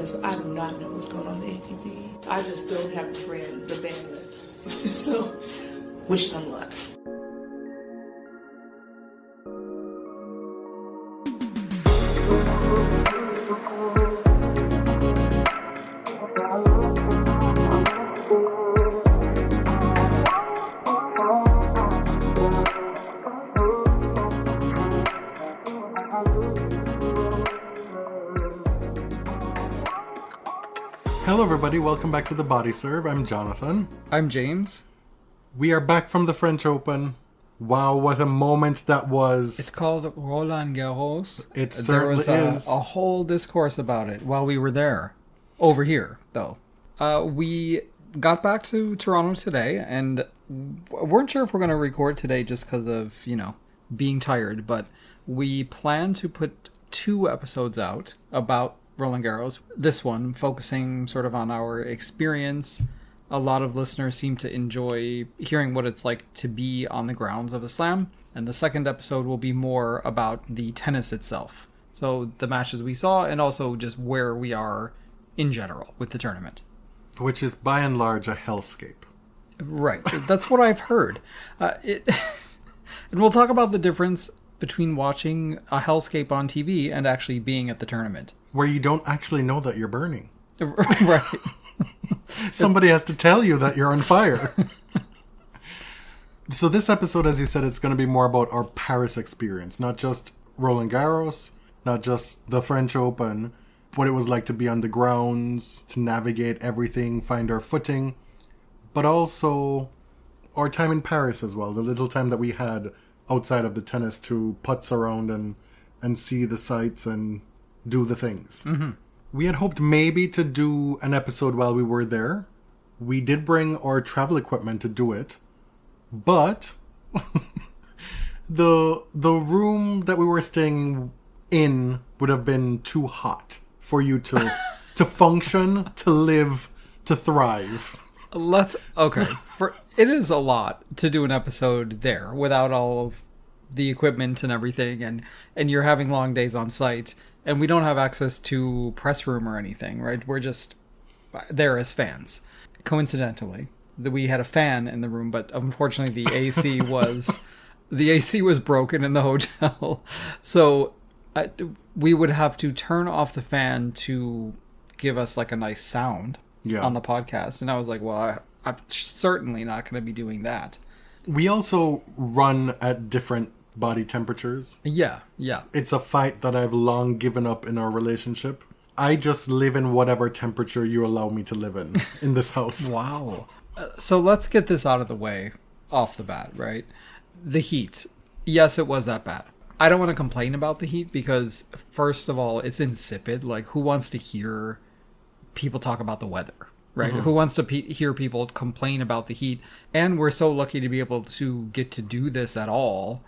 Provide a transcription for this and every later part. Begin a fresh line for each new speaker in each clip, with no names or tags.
So I do not know what's going on in the ATP. I just don't have the bandwidth. So, wish them luck.
Hello everybody, welcome back to The Body Serve. I'm Jonathan.
I'm James.
We are back from the French Open. Wow, what a moment that was.
It's called Roland Garros.
It certainly
is. A whole discourse about it while we were there. Over here, though. We got back to Toronto today and weren't sure if we're going to record today just because of, being tired. But we plan to put 2 episodes out about Roland Garros. This one focusing sort of on our experience. A lot of listeners seem to enjoy hearing what it's like to be on the grounds of a slam. And the second episode will be more about the tennis itself. So the matches we saw and also just where we are in general with the tournament.
Which is by and large a hellscape.
Right. That's what I've heard. And we'll talk about the difference between watching a hellscape on TV and actually being at the tournament.
Where you don't actually know that you're burning.
Right.
Somebody has to tell you that you're on fire. So this episode, as you said, it's going to be more about our Paris experience. Not just Roland Garros, not just the French Open, what it was like to be on the grounds, to navigate everything, find our footing, but also our time in Paris as well. The little time that we had outside of the tennis to putz around and see the sights and do the things. Mm-hmm. We had hoped maybe to do an episode while we were there. We did bring our travel equipment to do it, but the room that we were staying in would have been too hot for you to function, to live, to thrive.
It is a lot to do an episode there without all of the equipment and everything, and you're having long days on site. And we don't have access to press room or anything, right? We're just there as fans. Coincidentally, we had a fan in the room, but unfortunately the AC was broken in the hotel. So we would have to turn off the fan to give us like a nice sound on the podcast. And I was like, well, I'm certainly not going to be doing that.
We also run at different body temperatures.
Yeah.
It's a fight that I've long given up in our relationship. I just live in whatever temperature you allow me to live in this house.
Wow. So let's get this out of the way off the bat, right? The heat. Yes, it was that bad. I don't want to complain about the heat because, first of all, it's insipid. Like, who wants to hear people talk about the weather? Right? Mm-hmm. Who wants to hear people complain about the heat? And we're so lucky to be able to get to do this at all.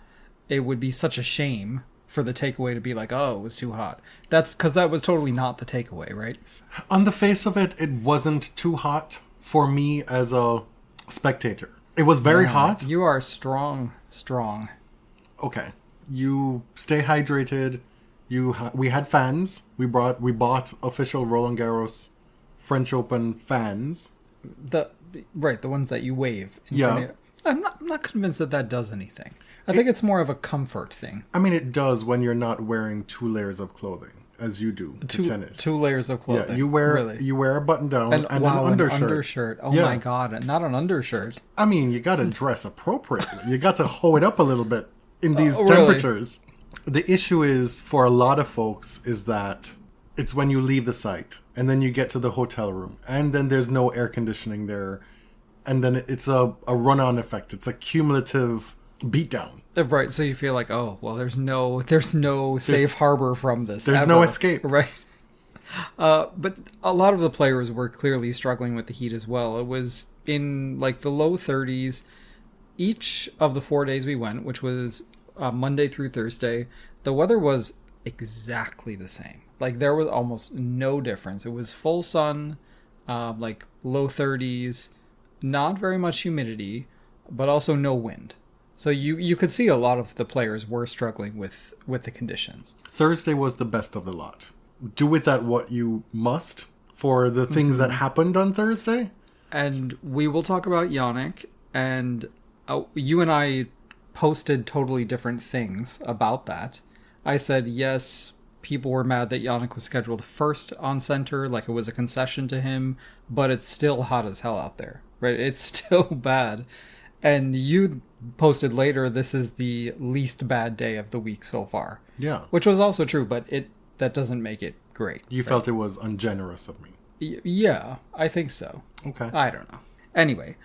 It would be such a shame for the takeaway to be like, oh, it was too hot. That's because that was totally not the takeaway, right?
On the face of it, it wasn't too hot for me as a spectator. It was very hot.
You are strong.
Okay. You stay hydrated. We had fans. We bought official Roland Garros French Open fans.
The ones that you wave.
Yeah.
I'm not convinced that does anything. I think it's more of a comfort thing.
I mean, it does when you're not wearing 2 layers of clothing, as you do to tennis.
2 layers of clothing.
Yeah, you wear a button down and an undershirt.
Oh my god, not an undershirt.
I mean, you got to dress appropriately. You got to hoe it up a little bit in these temperatures. Really? The issue is, for a lot of folks, is that it's when you leave the site and then you get to the hotel room and then there's no air conditioning there. And then it's a run-on effect. It's a cumulative beatdown.
Right, so you feel like, oh, well, there's no safe harbor from this.
There's no escape.
Right. But a lot of the players were clearly struggling with the heat as well. It was in like the low 30s each of the 4 days we went, which was Monday through Thursday. The weather was exactly the same. Like, there was almost no difference. It was full sun, like low 30s, not very much humidity, but also no wind. So you could see a lot of the players were struggling with the conditions.
Thursday was the best of the lot. do with that what you must for the things that happened on Thursday.
And we will talk about Jannik, and you and I posted totally different things about that. I said, yes, people were mad that Jannik was scheduled first on center, like it was a concession to him, but it's still hot as hell out there, right? It's still bad. And you posted later, this is the least bad day of the week so far.
Yeah.
Which was also true, but that doesn't make it great.
You felt it was ungenerous of me.
Yeah, I think so.
Okay.
I don't know. Anyway.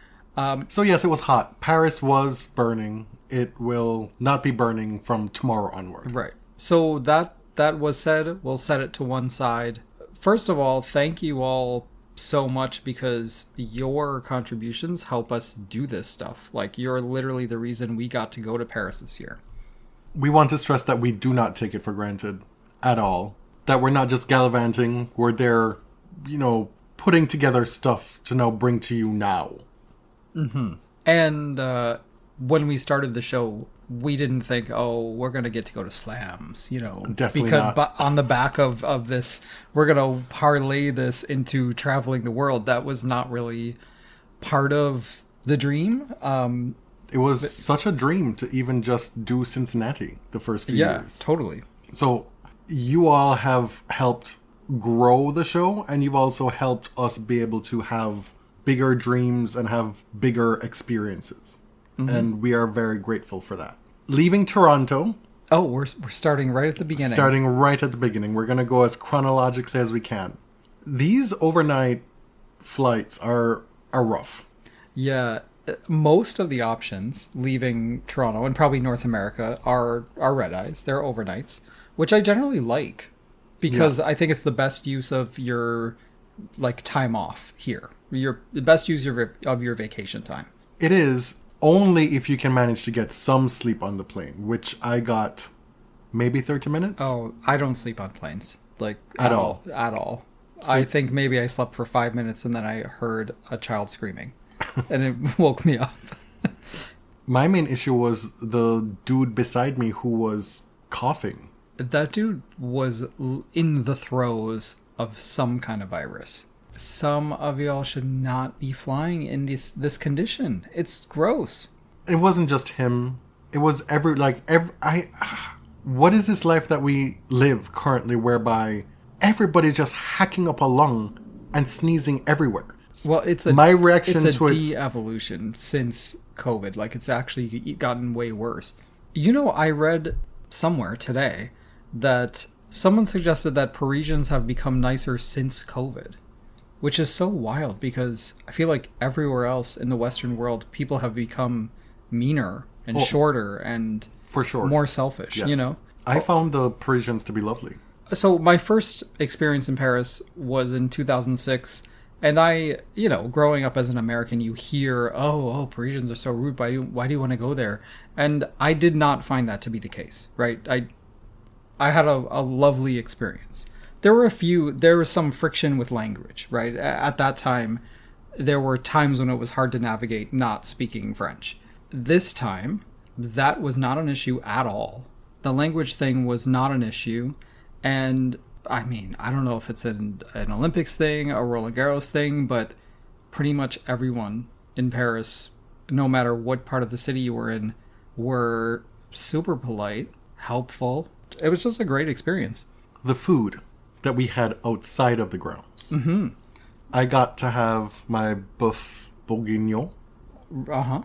So yes, it was hot. Paris was burning. It will not be burning from tomorrow onward.
Right. So that was said. We'll set it to one side. First of all, thank you all so much, because your contributions help us do this stuff. Like, you're literally the reason we got to go to Paris this year.
We want to stress that we do not take it for granted at all. That we're not just gallivanting. We're there, putting together stuff to now bring to you now.
Mm-hmm. And when we started the show, we didn't think, we're going to get to go to slams,
Definitely
because
not.
But on the back of this, we're going to parlay this into traveling the world. That was not really part of the dream.
It was such a dream to even just do Cincinnati the first few years.
Yeah, totally.
So you all have helped grow the show, and you've also helped us be able to have bigger dreams and have bigger experiences. Mm-hmm. And we are very grateful for that. Leaving Toronto.
Oh, we're starting right at the beginning.
Starting right at the beginning. We're going to go as chronologically as we can. These overnight flights are rough.
Yeah. Most of the options leaving Toronto and probably North America are red eyes. They're overnights, which I generally like, because I think it's the best use of your time off here. The best use of your vacation time.
It is, only if you can manage to get some sleep on the plane, which I got maybe 30 minutes.
Oh, I don't sleep on planes.
At all.
At all.
So,
I think maybe I slept for 5 minutes and then I heard a child screaming. And it woke me up.
My main issue was the dude beside me who was coughing.
That dude was in the throes of some kind of virus. Some of y'all should not be flying in this condition. It's gross.
It wasn't just him. It was what is this life that we live currently, whereby everybody's just hacking up a lung and sneezing everywhere?
Well, it's a de-evolution since COVID. It's actually gotten way worse. I read somewhere today that someone suggested that Parisians have become nicer since COVID, which is so wild, because I feel like everywhere else in the Western world, people have become meaner and shorter and
for sure
more selfish.
Yes. I found the Parisians to be lovely.
So my first experience in Paris was in 2006. And I, growing up as an American, you hear, Parisians are so rude. Why do you want to go there? And I did not find that to be the case, right? I had a lovely experience. There was some friction with language, right? At that time, there were times when it was hard to navigate not speaking French. This time, that was not an issue at all. The language thing was not an issue. And I mean, I don't know if it's an Olympics thing, a Roland Garros thing, but pretty much everyone in Paris, no matter what part of the city you were in, were super polite, helpful. It was just a great experience.
The food that we had outside of the grounds.
Mm-hmm.
I got to have my boeuf bourguignon.
Uh-huh.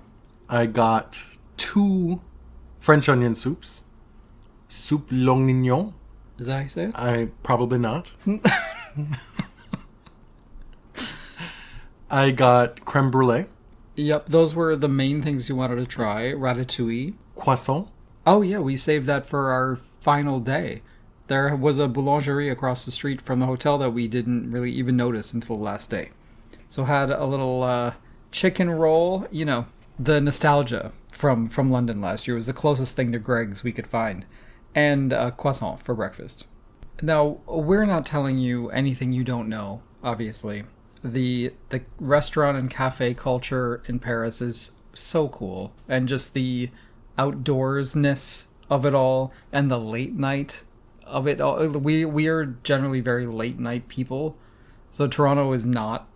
I got 2 French onion soups. Soup longignon.
Is that how you say it?
I probably not. I got creme brulee.
Yep, those were the main things you wanted to try. Ratatouille.
Croissant.
Oh yeah, we saved that for our final day. There was a boulangerie across the street from the hotel that we didn't really even notice until the last day. So had a little chicken roll, the nostalgia from London last year was the closest thing to Greg's we could find. And croissant for breakfast. Now, we're not telling you anything you don't know, obviously. The restaurant and cafe culture in Paris is so cool. And just the outdoorsness of it all, and the late night of it all. We are generally very late night people, so Toronto is not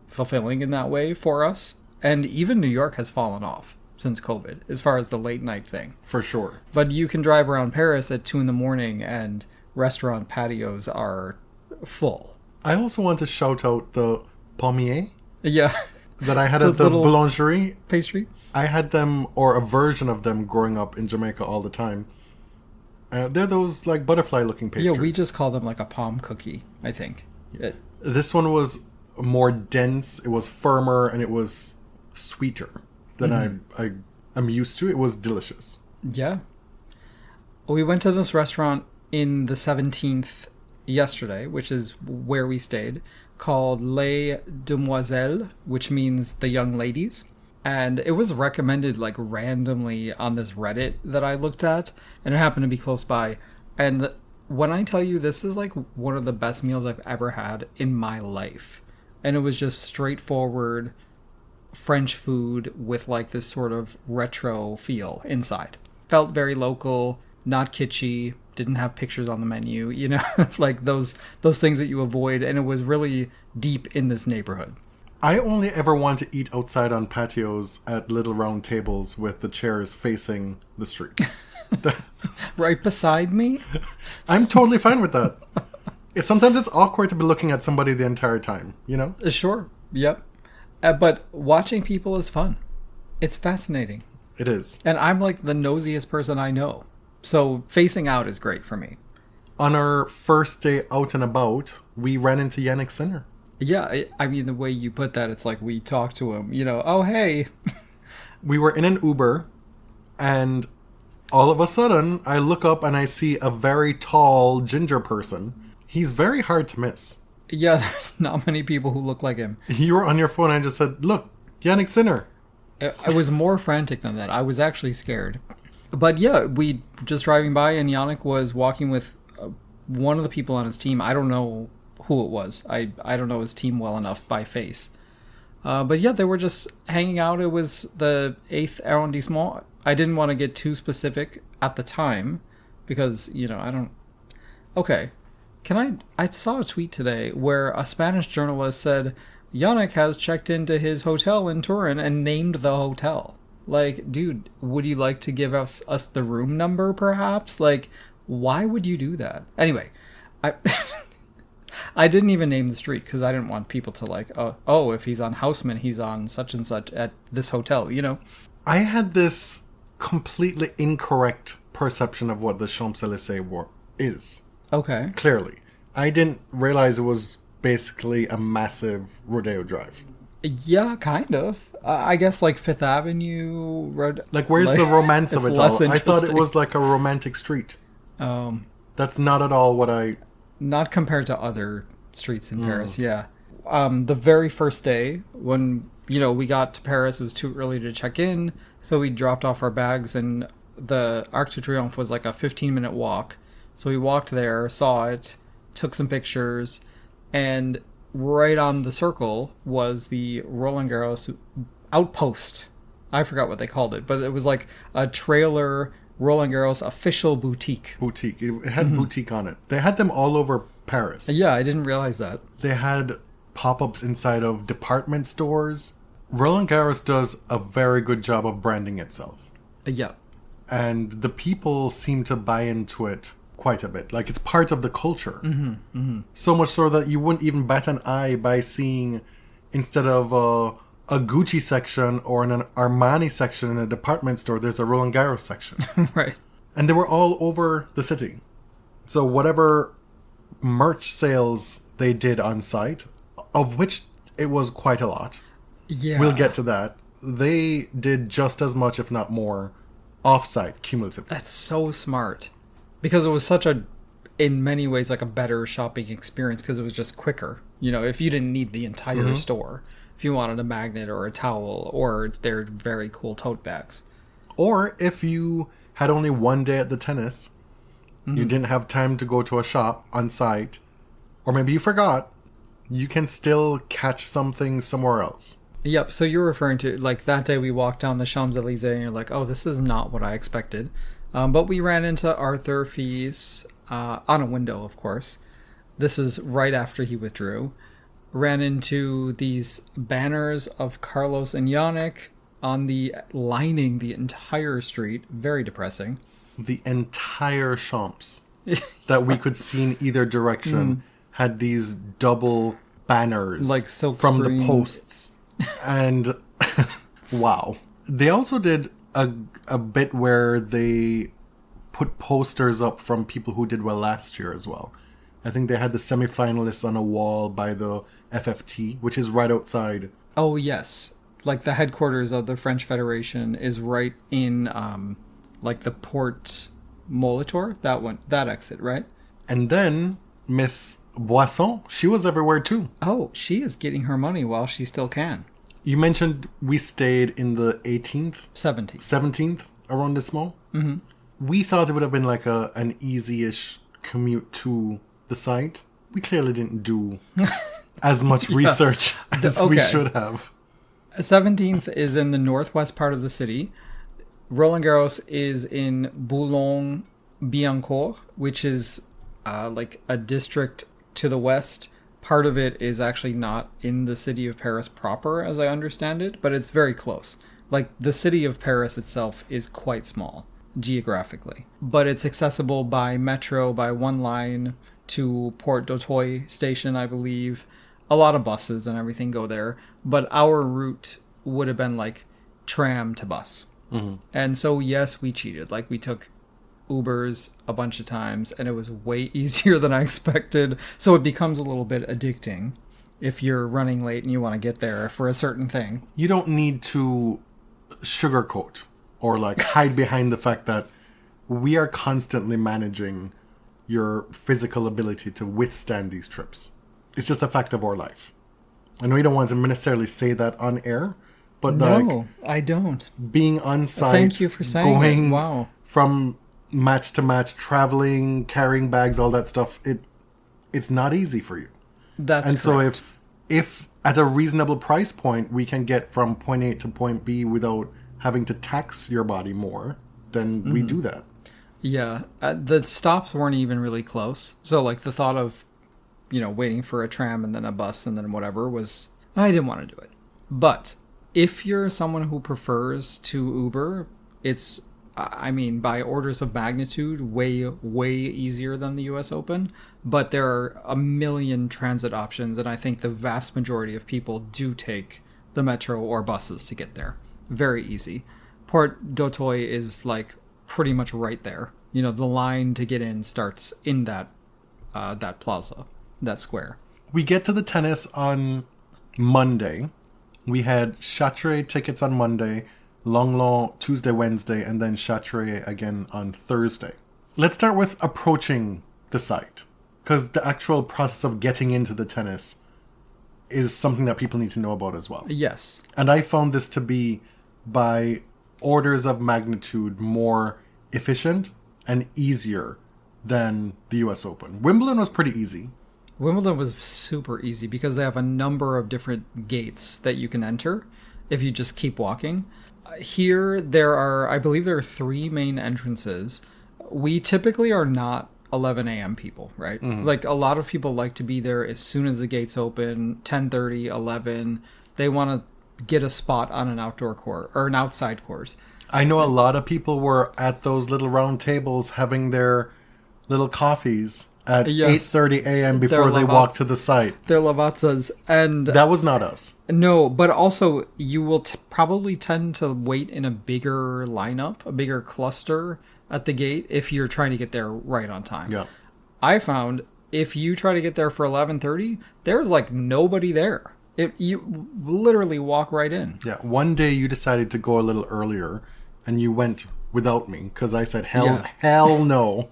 fulfilling in that way for us. And even New York has fallen off since COVID, as far as the late night thing.
For sure.
But you can drive around Paris at 2 a.m. and restaurant patios are full.
I also want to shout out the pommier
Yeah.
that I had at the
little
boulangerie.
Pastry.
I had them, or a version of them, growing up in Jamaica all the time. They're those like butterfly-looking pastries.
Yeah, we just call them like a palm cookie, I think.
This one was more dense. It was firmer, and it was sweeter than I'm used to. It was delicious.
Yeah. We went to this restaurant in the 17th yesterday, which is where we stayed, called Les Demoiselles, which means the young ladies. And it was recommended like randomly on this Reddit that I looked at, and it happened to be close by. And when I tell you, this is like one of the best meals I've ever had in my life. And it was just straightforward French food with like this sort of retro feel inside. Felt very local, not kitschy, didn't have pictures on the menu, you know, like those things that you avoid. And it was really deep in this neighborhood.
I only ever want to eat outside on patios at little round tables with the chairs facing the street.
Right beside me?
I'm totally fine with that. Sometimes it's awkward to be looking at somebody the entire time, you know?
Sure. Yep. But watching people is fun. It's fascinating.
It is.
And I'm like the nosiest person I know. So facing out is great for me.
On our first day out and about, we ran into Jannik Sinner.
Yeah, I mean, the way you put that, it's like we talked to him, you know, oh, hey.
We were in an Uber, and all of a sudden, I look up and I see a very tall ginger person. He's very hard to miss.
Yeah, there's not many people who look like him.
You were on your phone and I just said, look, Jannik Sinner.
I was more frantic than that. I was actually scared. But yeah, we just driving by, and Jannik was walking with one of the people on his team. I don't know who it was. I don't know his team well enough by face. But yeah, they were just hanging out. It was the 8th arrondissement. I didn't want to get too specific at the time because, you know, I don't... Okay. I saw a tweet today where a Spanish journalist said Jannik has checked into his hotel in Turin and named the hotel. Like, dude, would you like to give us the room number, perhaps? Like, why would you do that? Anyway, I didn't even name the street because I didn't want people to like, oh, if he's on Houseman, he's on such and such at this hotel, you know?
I had this completely incorrect perception of what the Champs-Élysées is.
Okay.
Clearly. I didn't realize it was basically a massive rodeo drive.
Yeah, kind of. I guess like Fifth Avenue Road.
Like, where's the romance of it all? I thought it
interesting.
was like a romantic street. That's not at all what I...
Not compared to other streets in Paris, yeah. The very first day, when, you know, we got to Paris, it was too early to check in, so we dropped off our bags, and the Arc de Triomphe was like a 15-minute walk. So we walked there, saw it, took some pictures, and right on the circle was the Roland Garros outpost. I forgot what they called it, but it was like a trailer Roland Garros official boutique.
Boutique. It had boutique on it. They had them all over Paris.
Yeah, I didn't realize that.
They had pop-ups inside of department stores. Roland Garros does a very good job of branding itself.
Yeah.
And the people seem to buy into it quite a bit. Like, it's part of the culture. So much so that you wouldn't even bat an eye by seeing, instead of a Gucci section or an Armani section in a department store, there's a Roland Garros section.
Right.
And they were all over the city. So whatever merch sales they did on site, of which it was quite a lot.
Yeah.
We'll get to that. They did just as much, if not more, off-site cumulatively.
That's so smart. Because it was such a, in many ways, like a better shopping experience because it was just quicker. You know, if you didn't need the entire store. If you wanted a magnet or a towel or their very cool tote bags.
Or if you had only one day at the tennis, you didn't have time to go to a shop on site, or maybe you forgot, you can still catch something somewhere else.
Yep, so you're referring to, like, that day we walked down the Champs-Élysées and you're like, oh, this is not what I expected. But we ran into Arthur Fils, on a window, of course. This is right after he withdrew. Ran into these banners of Carlos and Jannik lining the entire street. Very depressing.
The entire shops that we could see in either direction had these double banners
like silk
from
screen.
The posts. And wow. They also did a bit where they put posters up from people who did well last year as well. I think they had the semifinalists on a wall by the FFT, which is right outside.
Oh, yes. Like the headquarters of the French Federation is right in like the Port Molitor, that exit, right?
And then Miss Boisson, she was everywhere too.
Oh, she is getting her money while she still can.
You mentioned we stayed in the 18th? 17th, around this mall. Mm-hmm. We thought it would have been like an easy-ish commute to the site. We clearly didn't do as much research as we should have.
17th is in the northwest part of the city. Roland Garros is in Boulogne-Billancourt, which is like a district to the west. Part of it is actually not in the city of Paris proper, as I understand it, but it's very close. Like, the city of Paris itself is quite small, geographically. But it's accessible by metro, by one line to Port d'Auteuil station, I believe. A lot of buses and everything go there. But our route would have been, like, tram to bus. Mm-hmm. And so, yes, we cheated. Like, we took Ubers a bunch of times, and it was way easier than I expected. So it becomes a little bit addicting if you're running late and you want to get there for a certain thing.
You don't need to sugarcoat or like hide behind the fact that we are constantly managing your physical ability to withstand these trips. It's just a fact of our life. I know you don't want to necessarily say that on air, but
no, I don't.
Being on site,
thank you for saying
going
it. Wow.
From match to match, traveling, carrying bags, all that stuff, it's not easy for you.
That's
and
correct.
So if at a reasonable price point we can get from point A to point B without having to tax your body more, then we do that.
Yeah, the stops weren't even really close. So like the thought of, waiting for a tram and then a bus and then whatever I didn't want to do it. But if you're someone who prefers to Uber, it's, by orders of magnitude, way, way easier than the US Open. But there are a million transit options, and I think the vast majority of people do take the metro or buses to get there. Very easy. Port d'Auteuil is like pretty much right there. The line to get in starts in that plaza, that square.
We get to the tennis on Monday. We had Châtelet tickets on Monday, Langlon Tuesday, Wednesday, and then Châtelet again on Thursday. Let's start with approaching the site, because the actual process of getting into the tennis is something that people need to know about as well.
Yes.
And I found this to be by orders of magnitude more efficient and easier than the US Open. Wimbledon was pretty easy.
Wimbledon was super easy because they have a number of different gates that you can enter if you just keep walking. Here, I believe there are 3 main entrances. We typically are not 11 a.m. people, right? Mm-hmm. Like, a lot of people like to be there as soon as the gates open, 10:30, 11. They want to get a spot on an outdoor court, or an outside court.
I know a lot of people were at those little round tables having their little coffees at 8:30 a.m. before they walk to the site.
They're lavazzas. And
that was not us.
No, but also you will probably tend to wait in a bigger lineup, a bigger cluster at the gate if you're trying to get there right on time.
Yeah.
I found if you try to get there for 11:30, there's like nobody there. You literally walk right in. Yeah.
One day you decided to go a little earlier and you went without me because I said, hell no.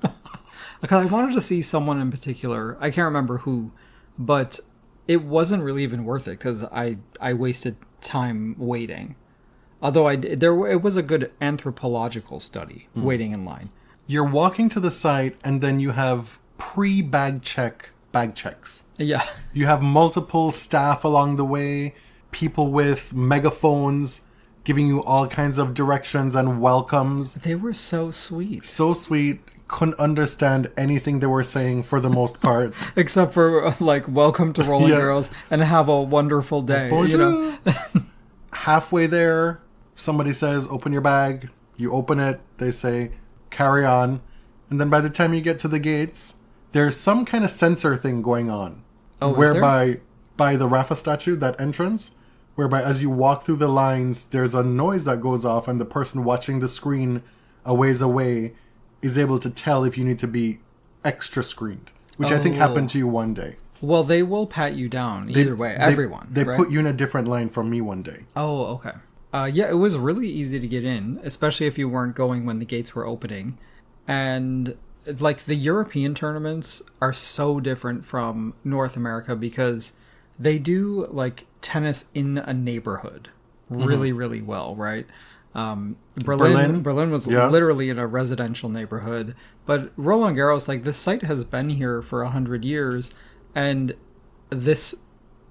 Because I wanted to see someone in particular. I can't remember who, but it wasn't really even worth it because I wasted time waiting. Although it was a good anthropological study, waiting in line.
You're walking to the site and then you have pre-bag checks.
Yeah.
You have multiple staff along the way, people with megaphones giving you all kinds of directions and welcomes.
They were so sweet.
So sweet. couldn't understand anything they were saying for the most part.
Except for, like, welcome to Roland Garros and have a wonderful day.
Bonjour.
You know?
Halfway there, somebody says, open your bag. You open it. They say, carry on. And then by the time you get to the gates, there's some kind of sensor thing going on.
Oh,
whereby, by the Rafa statue, that entrance, whereby as you walk through the lines, there's a noise that goes off and the person watching the screen a ways away is able to tell if you need to be extra screened. Which I think happened to you one day.
Well, they will pat you down either way. Everyone.
They
right?
put you in a different line from me one day.
Oh, okay. Yeah, it was really easy to get in, especially if you weren't going when the gates were opening. And, like, the European tournaments are so different from North America because they do, like, tennis in a neighborhood really, really well, right? Berlin was literally in a residential neighborhood. But Roland Garros, like, this site has been here for 100 years, and this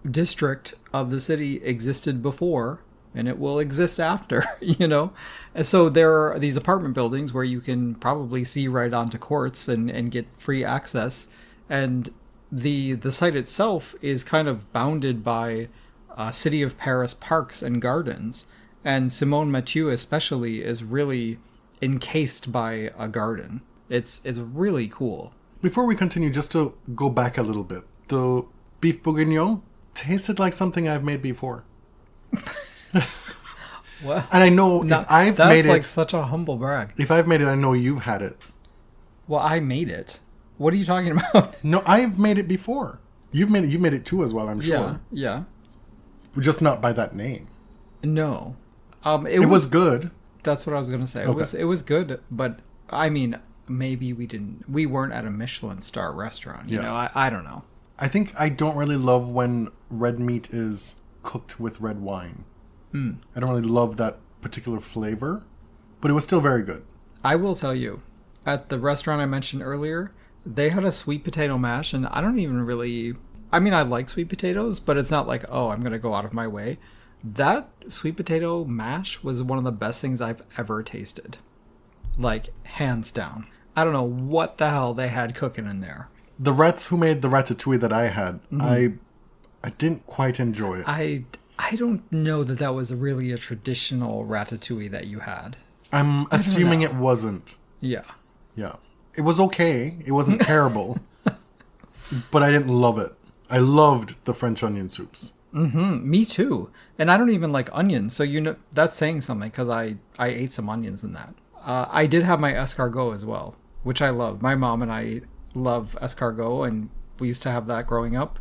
district of the city existed before, and it will exist after, you know? And so there are these apartment buildings where you can probably see right onto courts and get free access. And the site itself is kind of bounded by City of Paris parks and gardens. And Simonne-Mathieu especially is really encased by a garden. It's really cool.
Before we continue, just to go back a little bit, the beef bourguignon tasted like something I've made before.
What?
And I know if I've made it...
That's like such a humble brag.
If I've made it, I know you've had it.
Well, I made it. What are you talking about?
No, I've made it before. You've made it too as well, I'm sure.
Yeah.
Just not by that name.
No.
It was good.
That's what I was going to say.
Okay.
It was good, but I mean, maybe we weren't at a Michelin star restaurant, you know. I don't know.
I think I don't really love when red meat is cooked with red wine. I don't really love that particular flavor, but it was still very good.
I will tell you, at the restaurant I mentioned earlier, they had a sweet potato mash, and I don't even really... I mean, I like sweet potatoes, but it's not like, oh, I'm going to go out of my way. That sweet potato mash was one of the best things I've ever tasted. Like, hands down. I don't know what the hell they had cooking in there.
The Rats who made the ratatouille that I had, I didn't quite enjoy it.
I don't know that was really a traditional ratatouille that you had.
I'm assuming it wasn't.
Yeah.
Yeah. It was okay. It wasn't terrible. But I didn't love it. I loved the French onion soups.
Me too. And I don't even like onions, so you know that's saying something because I ate some onions in that. I did have my escargot as well, which I love. My mom and I love escargot, and we used to have that growing up.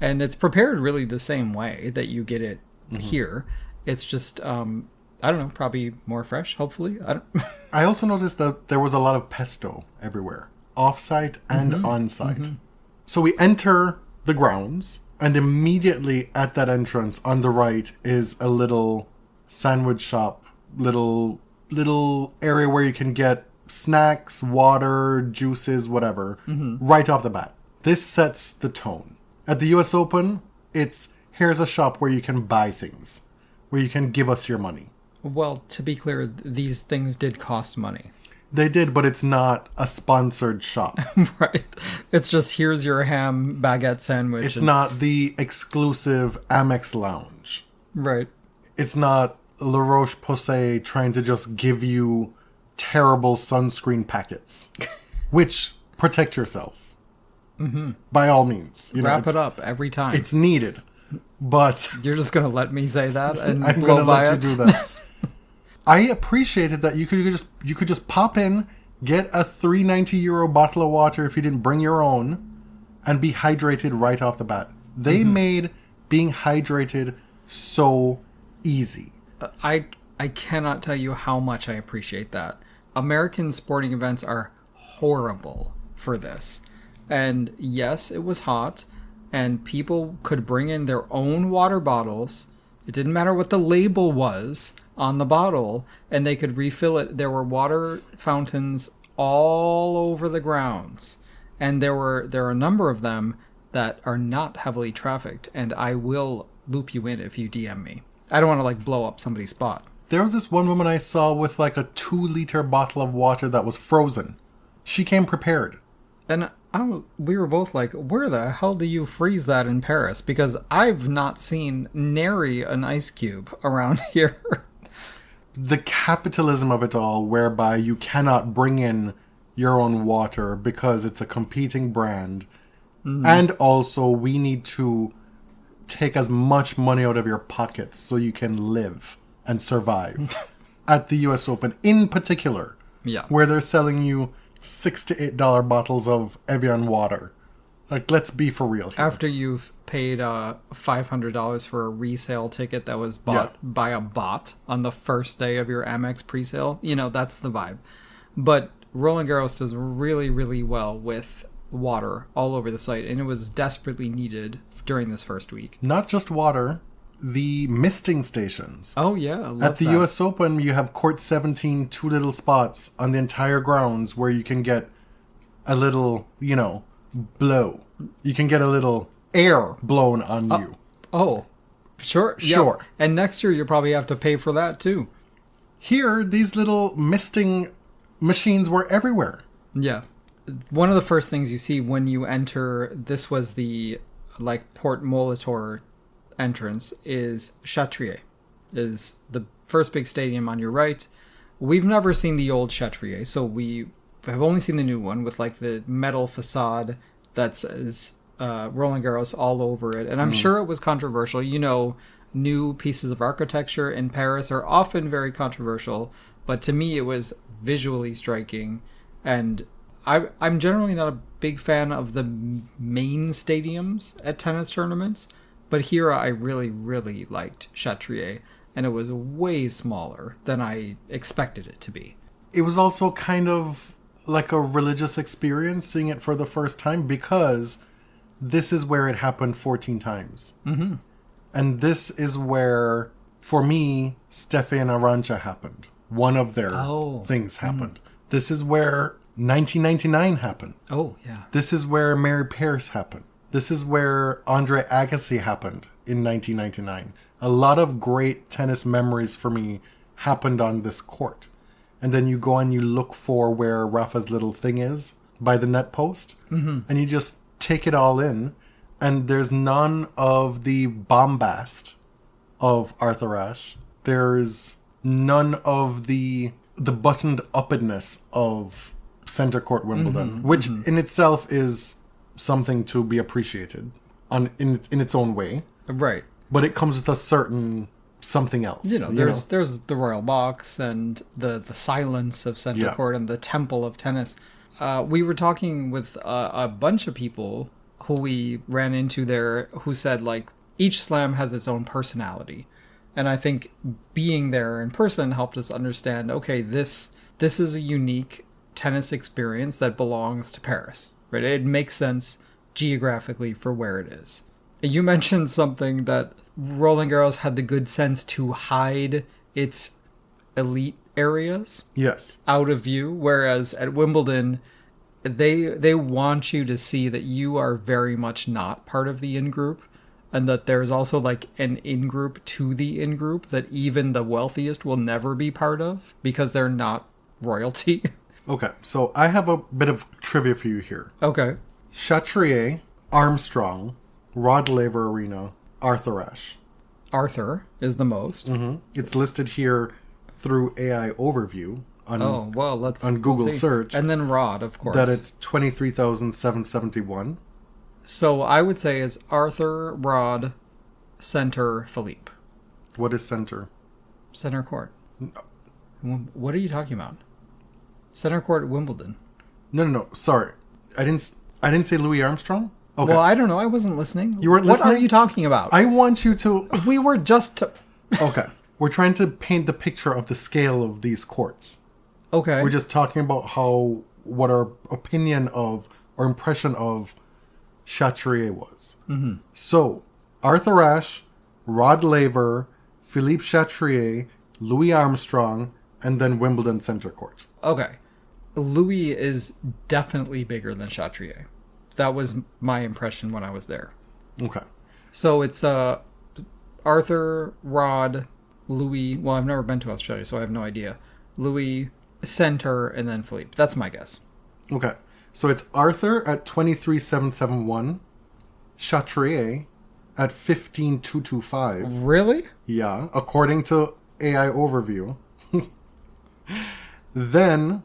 And it's prepared really the same way that you get it here. It's just, I don't know, probably more fresh, hopefully.
I also noticed that there was a lot of pesto everywhere, off-site and on-site. So we enter the grounds, and immediately at that entrance on the right is a little sandwich shop, little area where you can get snacks, water, juices, whatever, right off the bat. This sets the tone. At the US Open, it's here's a shop where you can buy things, where you can give us your money.
Well, to be clear, these things did cost money.
They did, but it's not a sponsored shop.
Right. It's just here's your ham baguette sandwich.
It's not the exclusive Amex Lounge.
Right.
It's not La Roche-Posay trying to just give you terrible sunscreen packets, which protect yourself. By all means.
Wrap it up every time.
It's needed. But
you're just going to let me say that and
I'm
blow
gonna
by
let
it?
you do that. I appreciated that you could just pop in, get a €3.90 bottle of water if you didn't bring your own, and be hydrated right off the bat. They made being hydrated so easy.
I cannot tell you how much I appreciate that. American sporting events are horrible for this. And yes, it was hot, and people could bring in their own water bottles. It didn't matter what the label was on the bottle, and they could refill it. There were water fountains all over the grounds, and there are a number of them that are not heavily trafficked, and I will loop you in if you DM me. I don't want to blow up somebody's spot.
There was this one woman I saw with a 2-liter bottle of water that was frozen. She came prepared.
And we were both like, where the hell do you freeze that in Paris? Because I've not seen nary an ice cube around here.
The capitalism of it all, whereby you cannot bring in your own water because it's a competing brand. And also, we need to take as much money out of your pockets so you can live and survive. At the US Open in particular,
Yeah.
where they're selling you $6 to $8 bottles of Evian water. Like, let's be for real here.
After you've paid $500 for a resale ticket that was bought by a bot on the first day of your Amex presale, that's the vibe. But Roland Garros does really, really well with water all over the site, and it was desperately needed during this first week.
Not just water, the misting stations.
Oh, yeah. I love
At the
that.
US Open, you have Court 17, 2 little spots on the entire grounds where you can get a little, blow. You can get a little air blown on you.
Oh, sure. Yeah.
Sure.
And next year, you'll probably have to pay for that, too.
Here, these little misting machines were everywhere.
Yeah. One of the first things you see when you enter, this was the, Port Molitor entrance, is Chatrier. Is the first big stadium on your right. We've never seen the old Chatrier, so we have only seen the new one with, the metal facade that says Roland Garros all over it. And I'm sure it was controversial. New pieces of architecture in Paris are often very controversial, but to me it was visually striking, and I'm generally not a big fan of the main stadiums at tennis tournaments, but here I really, really liked Chatrier, and it was way smaller than I expected it to be.
It was also kind of like a religious experience seeing it for the first time, because this is where it happened 14 times. Mm-hmm. And this is where, for me, Stefan Arantxa happened. One of their things happened. This is where 1999 happened.
Oh, yeah.
This is where Mary Pierce happened. This is where Andre Agassi happened in 1999. A lot of great tennis memories for me happened on this court. And then you go and you look for where Rafa's little thing is by the net post. Mm-hmm. And you just take it all in. And there's none of the bombast of Arthur Ashe. There's none of the buttoned uppedness of Center Court Wimbledon, which in itself is something to be appreciated in its own way.
Right.
But it comes with a certain something else.
There's the Royal Box and the silence of Center Court and the temple of tennis. We were talking with a bunch of people who we ran into there who said, each slam has its own personality. And I think being there in person helped us understand, okay, this is a unique tennis experience that belongs to Paris, right? It makes sense geographically for where it is. You mentioned something that Roland Garros had the good sense to hide its elite areas out of view, whereas at Wimbledon, they want you to see that you are very much not part of the in-group, and that there's also an in-group to the in-group that even the wealthiest will never be part of because they're not royalty.
Okay, so I have a bit of trivia for you here.
Okay.
Chatrier, Armstrong, Rod Laver Arena, Arthur Ashe.
Arthur is the most.
Mm-hmm. It's listed here through AI Overview on Google
see.
search.
And then Rod, of course.
That it's 23,771.
So I would say it's Arthur, Rod, Center, Philippe.
What is center?
Center Court. What are you talking about? Center Court at Wimbledon.
No. Sorry. I didn't say Louis Armstrong? Okay.
Well, I don't know. I wasn't listening.
You weren't listening?
What are you talking about?
I want you to...
We were just...
Okay. We're trying to paint the picture of the scale of these courts.
Okay.
We're just talking about what our opinion of, or impression of Chatrier was. Mm-hmm. So, Arthur Ashe, Rod Laver, Philippe Chatrier, Louis Armstrong, and then Wimbledon Center Court.
Okay. Louis is definitely bigger than Chatrier. That was my impression when I was there.
Okay.
So it's Arthur, Rod, Louis. Well, I've never been to Australia, so I have no idea. Louis, Center, and then Philippe. That's my guess.
Okay. So it's Arthur at 23,771. Chatrier at 15,225.
Really?
Yeah, according to AI Overview. Then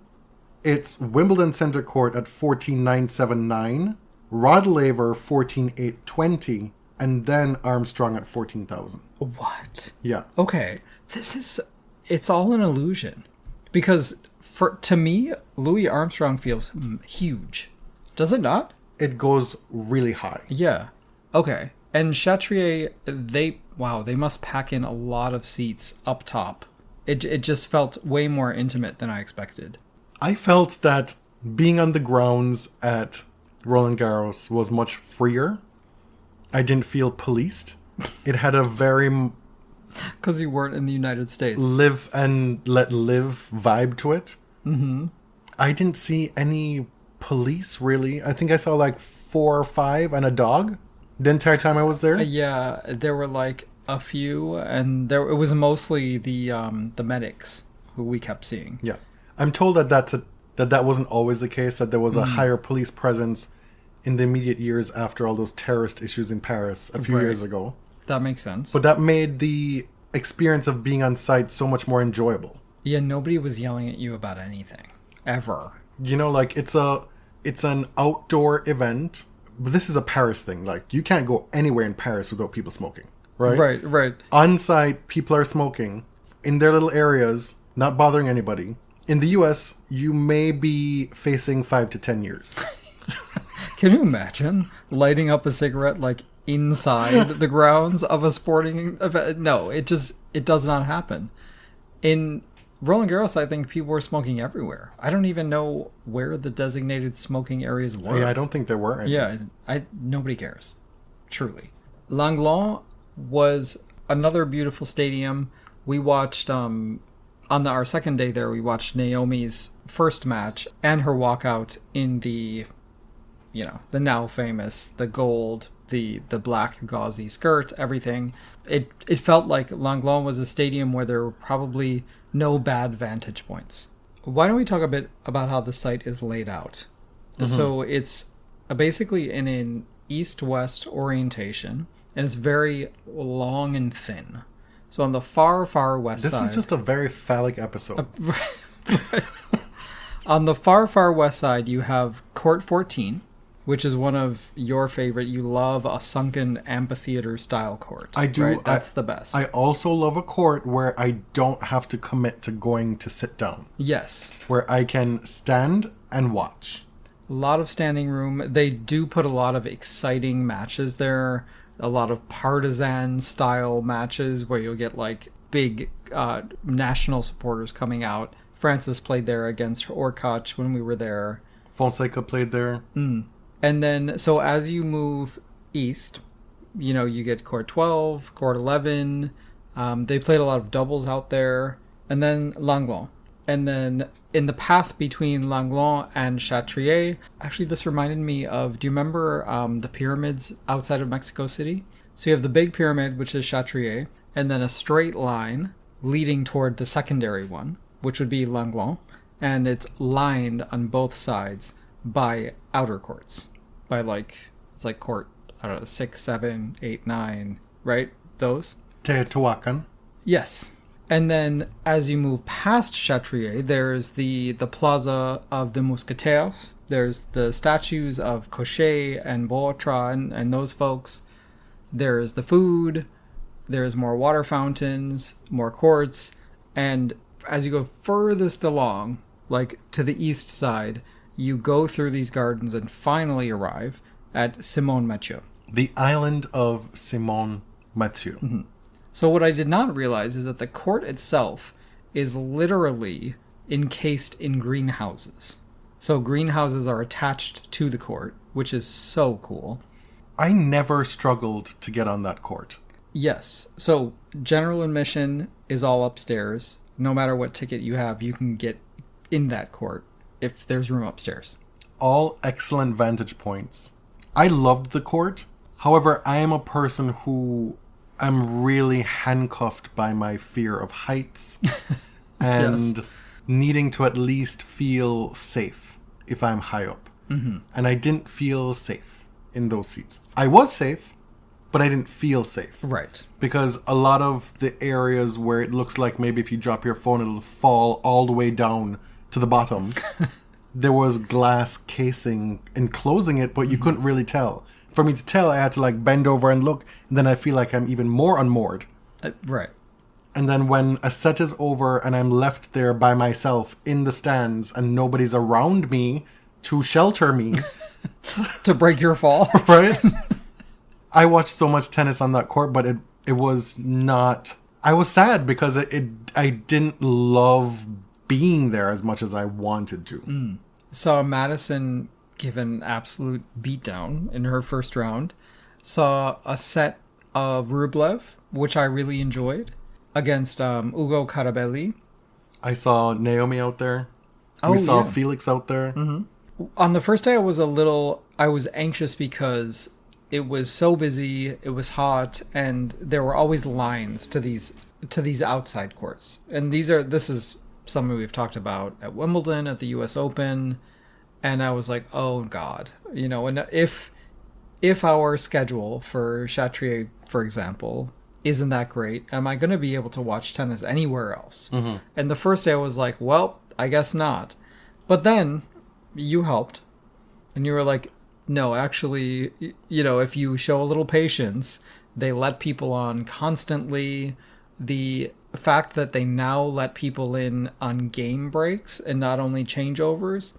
it's Wimbledon Centre Court at 14,979. Rod Laver 14,820. And then Armstrong at 14,000.
What?
Yeah.
Okay. It's all an illusion. Because to me, Louis Armstrong feels huge. Does it not?
It goes really high.
Yeah. Okay. And Chatrier, they must pack in a lot of seats up top. It just felt way more intimate than I expected.
I felt that being on the grounds at Roland Garros was much freer. I didn't feel policed. It had a very
Because you weren't in the United States.
live and let live vibe to it. Mm-hmm. I didn't see any police, really. I think I saw like 4 or 5 and a dog the entire time I was there.
Yeah, there were like a few, and it was mostly the medics who we kept seeing.
Yeah. I'm told that that wasn't always the case, that there was a higher police presence in the immediate years after all those terrorist issues in Paris a few years ago.
That makes sense.
But that made the experience of being on site so much more enjoyable.
Yeah, nobody was yelling at you about anything. Ever.
You know, like, it's an outdoor event, but this is a Paris thing. Like, you can't go anywhere in Paris without people smoking, right?
Right.
On site, people are smoking in their little areas, not bothering anybody. In the US, you may be facing 5 to 10 years.
Can you imagine lighting up a cigarette like inside the grounds of a sporting event? No, it does not happen. In Roland Garros, I think people were smoking everywhere. I don't even know where the designated smoking areas were.
Yeah, I don't think there were any.
Yeah, nobody cares. Truly. Langlon was another beautiful stadium. We watched on our second day there, we watched Naomi's first match and her walkout in the now famous, the gold, the black gauzy skirt, everything. It felt like Langlon was a stadium where there were probably no bad vantage points. Why don't we talk a bit about how the site is laid out? Mm-hmm. So it's basically in an east-west orientation, and it's very long and thin. So on the far, far west side...
This is just a very phallic episode.
On the far, far west side, you have Court 14, which is one of your favorite. You love a sunken amphitheater-style court.
I do.
Right? That's the best.
I also love a court where I don't have to commit to going to sit down.
Yes.
Where I can stand and watch.
A lot of standing room. They do put a lot of exciting matches there. A lot of partisan-style matches where you'll get like big national supporters coming out. Francis played there against Orkac when we were there.
Fonseca played there.
And then, so as you move east, you get Court 12, Court 11. They played a lot of doubles out there. And then Langlon. And then in the path between Langlon and Chatrier, actually this reminded me of, do you remember the pyramids outside of Mexico City? So you have the big pyramid, which is Chatrier, and then a straight line leading toward the secondary one, which would be Langlon. And it's lined on both sides by outer courts, by it's like court, I don't know, 6, 7, 8, 9, right? Those?
Teotihuacan.
Yes. And then as you move past Chatrier, there's the Plaza of the Mousquetaires. There's the statues of Cochet and Boatra and those folks. There's the food. There's more water fountains, more courts. And as you go furthest along, like to the east side, you go through these gardens and finally arrive at Simonne-Mathieu.
The island of Simonne-Mathieu.
Mm-hmm. So what I did not realize is that the court itself is literally encased in greenhouses. So greenhouses are attached to the court, which is so cool.
I never struggled to get on that court.
Yes. So general admission is all upstairs. No matter what ticket you have, you can get in that court if there's room upstairs.
All excellent vantage points. I loved the court. However, I am a person who I'm really handcuffed by my fear of heights and needing to at least feel safe. if I'm high up. Mm-hmm. And I didn't feel safe in those seats. I was safe, but I didn't feel safe.
Right.
Because a lot of the areas where it looks like maybe if you drop your phone, it'll fall all the way down to the bottom. There was glass casing enclosing it, but you couldn't really tell. For me to tell, I had to like bend over and look, and then I feel like I'm even more unmoored.
Right.
And then when a set is over and I'm left there by myself in the stands and nobody's around me to shelter me.
To break your fall.
Right? I watched so much tennis on that court, but it was not... I was sad because I didn't love being there as much as I wanted to.
Saw Madison give an absolute beatdown in her first round. Saw a set of Rublev, which I really enjoyed, against Ugo Carabelli.
I saw Naomi out there.
Oh,
we saw
yeah.
Felix out there.
Mm-hmm. On the first day, I was anxious because it was so busy, it was hot, and there were always lines to these outside courts. And this is something we've talked about at Wimbledon, at the US Open, and I was like, oh God, and if our schedule for Chatrier, for example, isn't that great, am I going to be able to watch tennis anywhere else? Mm-hmm. And the first day I was like, well, I guess not. But then you helped, and you were like, no, actually, if you show a little patience, they let people on constantly. The fact that they now let people in on game breaks and not only changeovers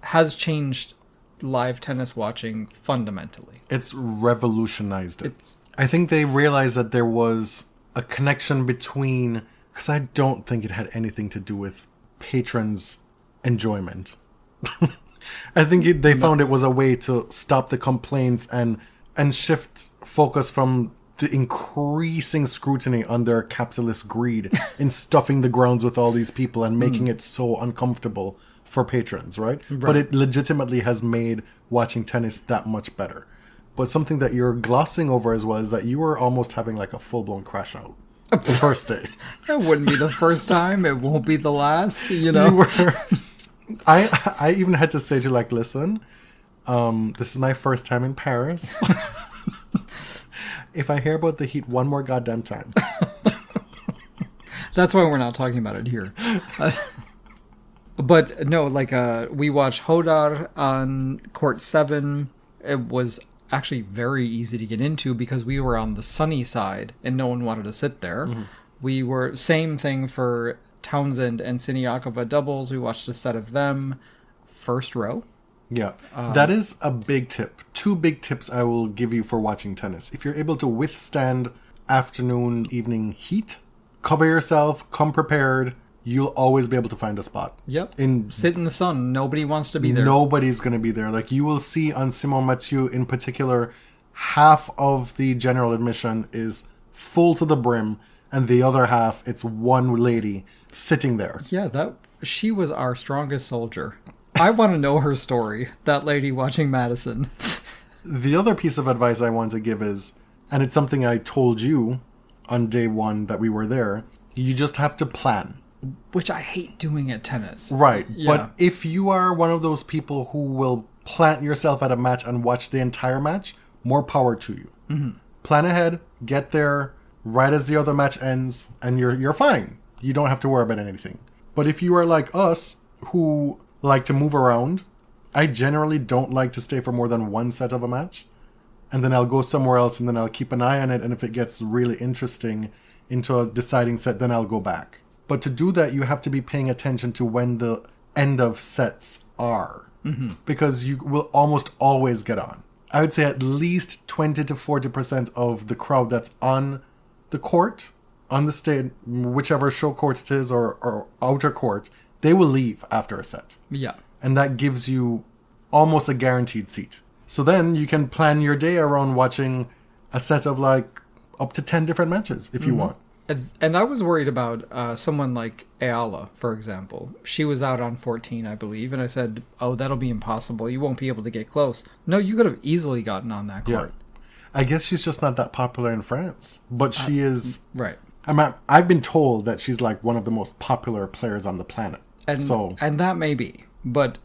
has changed live tennis watching fundamentally.
It's revolutionized it. I think they realized that there was a connection between... Because I don't think it had anything to do with patrons' enjoyment. I think they found it was a way to stop the complaints and shift focus from the increasing scrutiny on their capitalist greed in stuffing the grounds with all these people and making it so uncomfortable for patrons, right? But it legitimately has made watching tennis that much better. But something that you're glossing over as well is that you were almost having like a full-blown crash out the first day.
It wouldn't be the first time. It won't be the last,
You were... I even had to say to like, listen, this is my first time in Paris. If I hear about the heat one more goddamn time.
That's why we're not talking about it here. But no, we watched Hodar on Court 7. It was actually very easy to get into because we were on the sunny side and no one wanted to sit there. Mm-hmm. We were, same thing for Townsend and Siniakova doubles. We watched a set of them. First row.
Yeah, that is a big tip. 2 big tips I will give you for watching tennis. If you're able to withstand afternoon, evening heat, cover yourself, come prepared. You'll always be able to find a spot.
Yep. Sit in the sun. Nobody wants to be there.
Nobody's going to be there. Like you will see on Simone-Mathieu in particular, half of the general admission is full to the brim, and the other half, it's one lady sitting there.
Yeah, she was our strongest soldier. I want to know her story, that lady watching Madison.
The other piece of advice I want to give is, and it's something I told you on day 1 that we were there, you just have to plan.
Which I hate doing at tennis.
Right.
Yeah.
But if you are one of those people who will plant yourself at a match and watch the entire match, more power to you. Mm-hmm. Plan ahead, get there right as the other match ends, and you're fine. You don't have to worry about anything. But if you are like us, who like to move around, I generally don't like to stay for more than 1 set of a match. And then I'll go somewhere else and then I'll keep an eye on it. And if it gets really interesting into a deciding set, then I'll go back. But to do that, you have to be paying attention to when the end of sets are. Mm-hmm. Because you will almost always get on. I would say at least 20 to 40% of the crowd that's on the court, on the stage, whichever show court it is or outer court, they will leave after a set.
Yeah.
And that gives you almost a guaranteed seat. So then you can plan your day around watching a set of like up to 10 different matches if you want.
And I was worried about someone like Ayala, for example. She was out on 14, I believe. And I said, oh, that'll be impossible. You won't be able to get close. No, you could have easily gotten on that court.
Yeah. I guess she's just not that popular in France. But she is...
Right.
I've been told that she's like one of the most popular players on the planet.
And that may be. But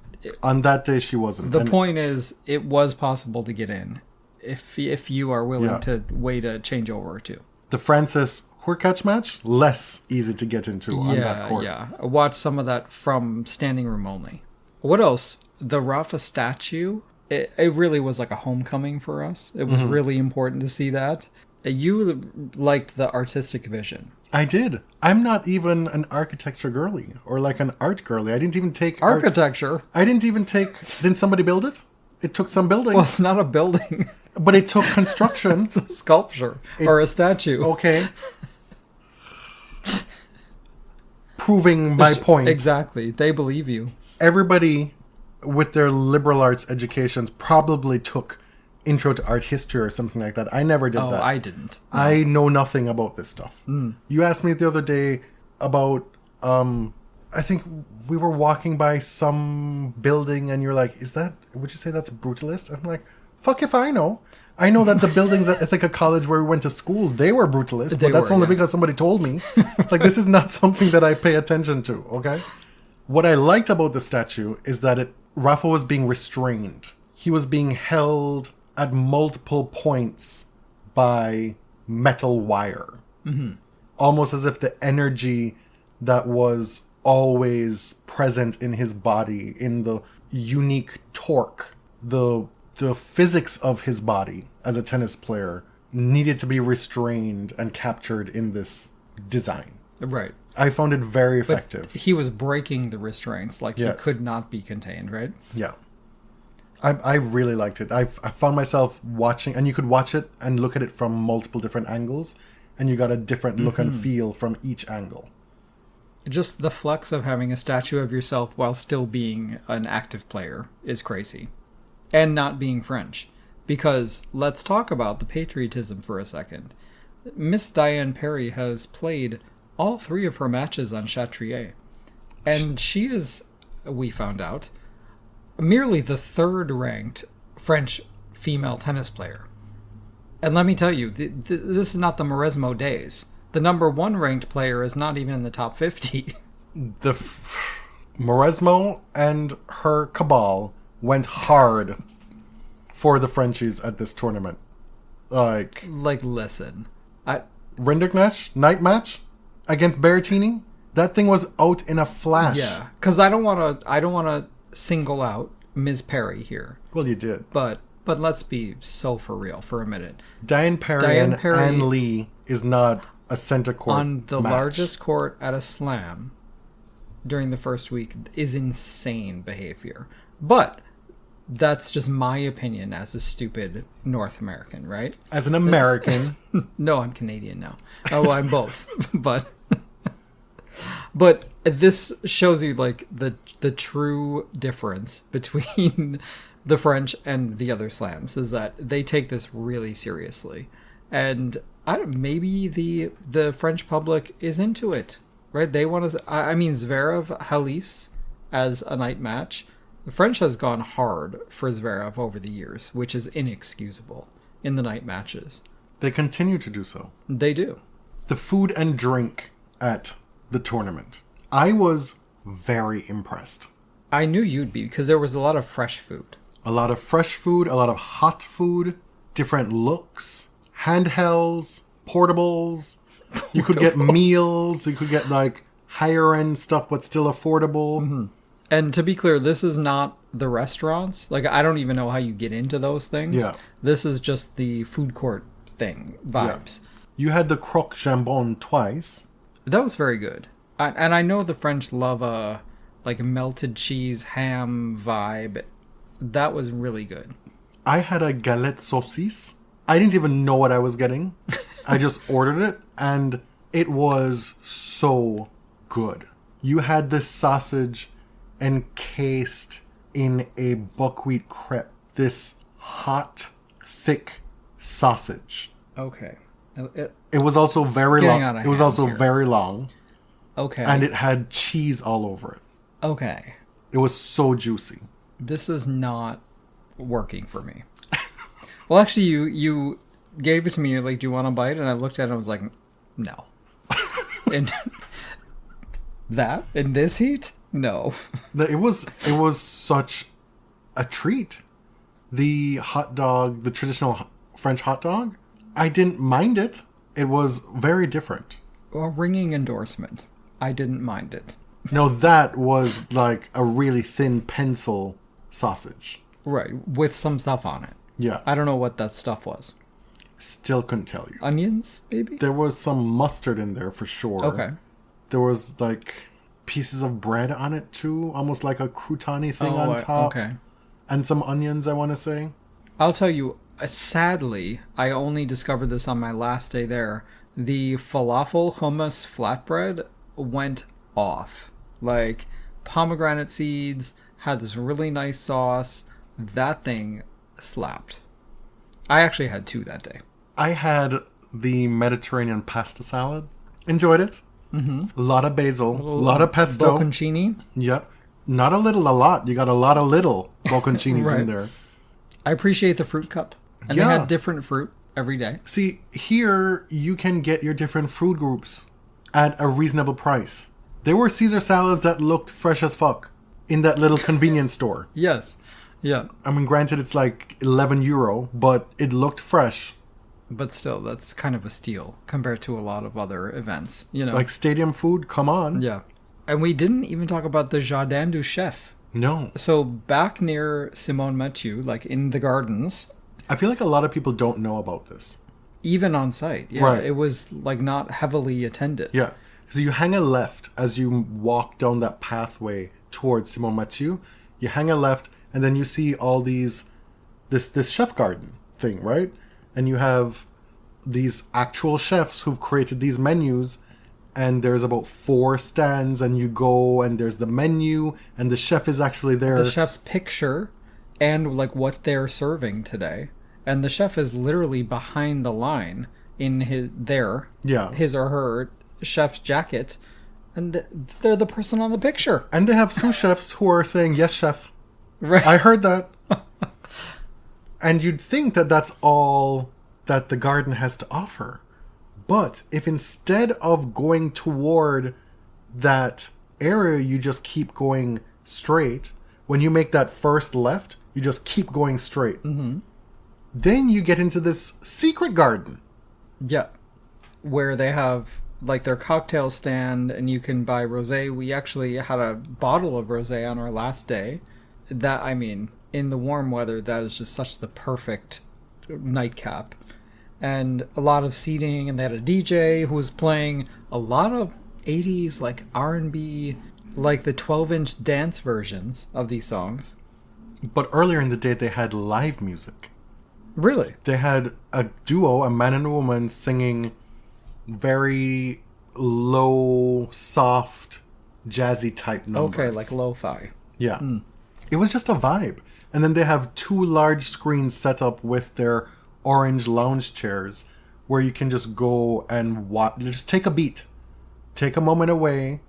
On that day, she wasn't.
The point is, it was possible to get in if you are willing to wait a changeover or two.
The Francis Hurkacz match, less easy to get into on that court.
Yeah. I watched some of that from standing room only. What else? The Rafa statue, it really was like a homecoming for us. It was really important to see that. You liked the artistic vision.
I did. I'm not even an architecture girly or like an art girly. I didn't even take...
Architecture?
I didn't even take... Didn't somebody build it? It took some building.
Well, it's not a building.
But it took construction.
It's a sculpture or a statue.
Okay. Proving my point.
Exactly. They believe you.
Everybody with their liberal arts educations probably took intro to art history or something like that. I never did that.
Oh, I didn't. No.
I know nothing about this stuff. You asked me the other day about, I think we were walking by some building and you're like, would you say that's brutalist? I'm like, fuck if I know. I know that the buildings at Ithaca College where we went to school, they were brutalist, but that's only because somebody told me. Like, this is not something that I pay attention to, okay? What I liked about the statue is that Rafa was being restrained. He was being held at multiple points by metal wire. Almost as if the energy that was always present in his body, in the unique torque, the physics of his body as a tennis player needed to be restrained and captured in this design.
Right.
I found it very effective.
But he was breaking the restraints, like he could not be contained, right?
Yeah. I really liked it. I found myself watching, and you could watch it and look at it from multiple different angles, and you got a different look and feel from each angle.
Just the flex of having a statue of yourself while still being an active player is crazy. And not being French. Because let's talk about the patriotism for a second. Miss Diane Perry has played all 3 of her matches on Chatrier. And she is, we found out, merely the 3rd ranked French female tennis player. And let me tell you, this is not the Mauresmo days. The number 1 ranked player is not even in the top 50.
Mauresmo and her cabal went hard for the Frenchies at this tournament. Like
listen.
Rinderknecht night match against Berrettini, that thing was out in a flash.
Yeah, because I don't want to single out Ms. Perry here.
Well, you did.
But let's be so for real for a minute.
Diane Perry and Anne Lee is not a center court
on the
match.
Largest court at a slam during the first week is insane behavior. But that's just my opinion as a stupid North American, right?
As an American.
No, I'm Canadian now. Oh, I'm both. But this shows you like the true difference between the French and the other slams is that they take this really seriously. And maybe the French public is into it, right? They want to. I mean, Zverev Halis as a night match. The French has gone hard for Zverev over the years, which is inexcusable in the night matches.
They continue to do so.
They do.
The food and drink at the tournament. I was very impressed.
I knew you'd be because there was a lot of fresh food.
A lot of fresh food, a lot of hot food, different looks, handhelds, portables. You could get meals. You could get like higher end stuff, but still affordable.
Mm-hmm. And to be clear, this is not the restaurants. Like, I don't even know how you get into those things. Yeah. This is just the food court thing, vibes.
Yeah. You had the croque jambon twice.
That was very good. And I know the French love a, like, melted cheese ham vibe. That was really good.
I had a galette-sausicce. I didn't even know what I was getting. I just ordered it, and it was so good. You had this sausage encased in a buckwheat crepe. This hot, thick sausage.
Okay.
It was also very long. It was also very long.
Okay.
And it had cheese all over it.
Okay.
It was so juicy.
This is not working for me. Well, actually, you gave it to me, like, do you want a bite? And I looked at it and I was like, no. And that, in this heat? No.
It was such a treat. The hot dog, the traditional French hot dog, I didn't mind it. It was very different.
A ringing endorsement. I didn't mind it.
No, that was like a really thin pencil sausage.
Right, with some stuff on it.
Yeah.
I don't know what that stuff was.
Still couldn't tell you.
Onions, maybe?
There was some mustard in there for sure.
Okay.
There was like pieces of bread on it too, almost like a croutony thing on top.
Okay.
And some onions, I want to say.
I'll tell you, sadly, I only discovered this on my last day there. The falafel hummus flatbread went off. Like, pomegranate seeds, had this really nice sauce. That thing slapped. I actually had 2 that day.
I had the Mediterranean pasta salad. Enjoyed it. Mm-hmm. A lot of basil, a lot of pesto.
Bocconcini.
Yep. Not a little, a lot. You got a lot of little bocconcinis
Right.
in there.
I appreciate the fruit cup. And they had different fruit every day.
See, here you can get your different food groups at a reasonable price. There were Caesar salads that looked fresh as fuck in that little convenience store.
Yes. Yeah.
I mean, granted, it's like €11, but it looked fresh.
But still, that's kind of a steal compared to a lot of other events, you know?
Like stadium food, come on.
Yeah. And we didn't even talk about the Jardin du Chef.
No.
So back near Simone-Mathieu, like in the gardens,
I feel like a lot of people don't know about this.
even on site, yeah,
Right.
it was like not heavily attended.
Yeah. So you hang a left as you walk down that pathway towards Simone-Mathieu. You hang a left, and then you see all this chef garden thing, right? And you have these actual chefs who've created these menus, and there's about 4 stands, and you go, and there's the menu, and the chef is actually there.
The chef's picture and like what they're serving today, and the chef is literally behind the line in his or her chef's jacket, and they're the person on the picture.
And they have sous chefs who are saying, "Yes, chef."
Right.
I heard that. And you'd think that that's all that the garden has to offer. But if instead of going toward that area, you just keep going straight, when you make that first left, you just keep going straight. Mm-hmm. Then you get into this secret garden.
Yeah. Where they have like their cocktail stand and you can buy rosé. We actually had a bottle of rosé on our last day. That, I mean, in the warm weather, that is just such the perfect nightcap. And a lot of seating, and they had a DJ who was playing a lot of 80s like R&B, like the 12-inch dance versions of these songs.
But earlier in the day, they had live music.
Really?
They had a duo, a man and a woman, singing very low, soft, jazzy type numbers.
Okay, like lo-fi.
Yeah. It was just a vibe. And then they have 2 large screens set up with their orange lounge chairs where you can just go and watch. Just take a beat. Take a moment away.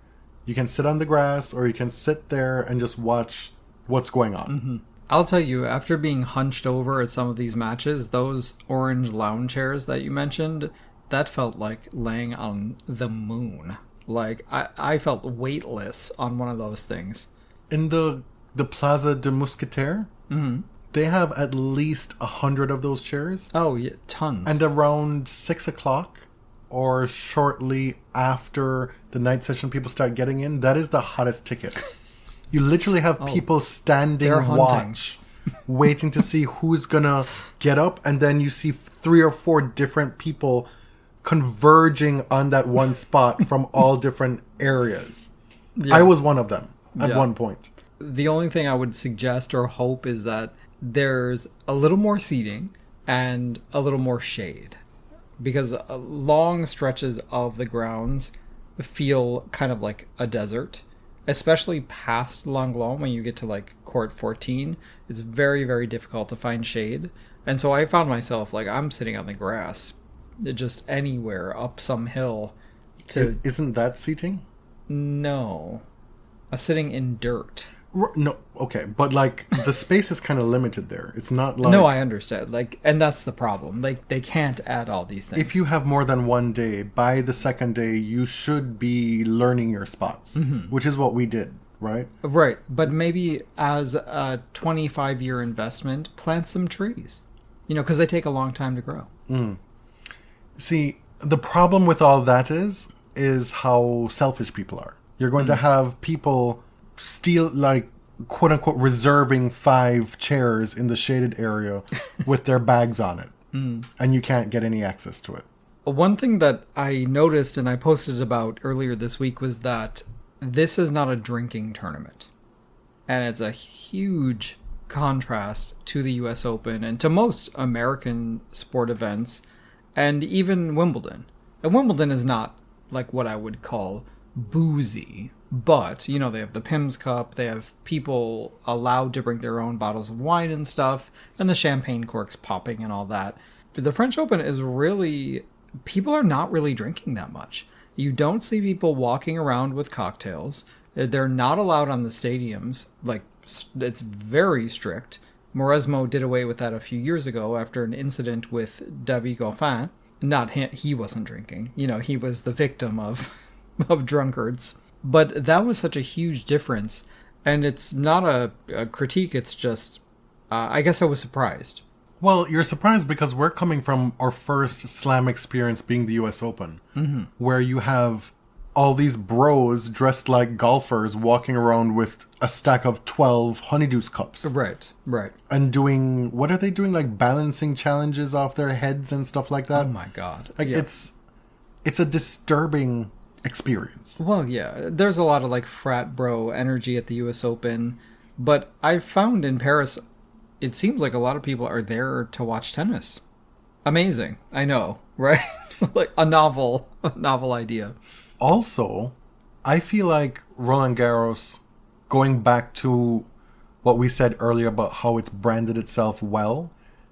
You can sit on the grass or you can sit there and just watch what's going on.
Mm-hmm. I'll tell you, after being hunched over at some of these matches, those orange lounge chairs that you mentioned, that felt like laying on the moon. Like, I felt weightless on one of those things.
In the Plaza de Mousquetaires, they have at least 100 of those chairs.
Oh, yeah, tons.
And around 6 o'clock or shortly after the night session people start getting in, that is the hottest ticket. You literally have people standing watch, waiting to see who's gonna get up, and then you see 3 or 4 different people converging on that one spot from all different areas. Yeah. I was one of them at one point.
The only thing I would suggest or hope is that there's a little more seating and a little more shade, because long stretches of the grounds feel kind of like a desert, especially past Langlon. When you get to like Court 14, it's very, very difficult to find shade. And so I found myself like I'm sitting on the grass just anywhere up some hill.
Isn't that seating?
No, I'm sitting in dirt.
No, okay, but like the space is kind of limited there. It's not like...
No, I understand. Like, and that's the problem. Like, they can't add all these things.
If you have more than one day, by the second day, you should be learning your spots, which is what we did. right?
Right, but maybe as a 25-year investment, plant some trees. Because they take a long time to grow.
See, the problem with all that is how selfish people are. You're going to have people steal, like, quote unquote, reserving 5 chairs in the shaded area with their bags on it. And you can't get any access to it.
One thing that I noticed and I posted about earlier this week was that this is not a drinking tournament. And it's a huge contrast to the US Open and to most American sport events and even Wimbledon. And Wimbledon is not like what I would call boozy, but they have the Pimm's Cup, they have people allowed to bring their own bottles of wine and stuff, and the champagne corks popping and all that. The French Open is really, people are not really drinking that much. You don't see people walking around with cocktails. They're not allowed on the stadiums. Like, it's very strict. Mauresmo did away with that a few years ago after an incident with David Goffin. Not him, he wasn't drinking. He was the victim of drunkards. But that was such a huge difference. And it's not a critique, it's just, I guess I was surprised.
Well, you're surprised because we're coming from our first slam experience being the US Open, where you have all these bros dressed like golfers walking around with a stack of 12 honeydews cups.
Right.
And doing, what are they doing? Like balancing challenges off their heads and stuff like that?
Oh my God.
Like,
yeah.
It's a disturbing experience.
Well, yeah, there's a lot of like frat bro energy at the US Open, but I found in Paris, it seems like a lot of people are there to watch tennis. Amazing. I know, right? Like a novel idea.
Also, I feel like Roland Garros, going back to what we said earlier about how it's branded itself well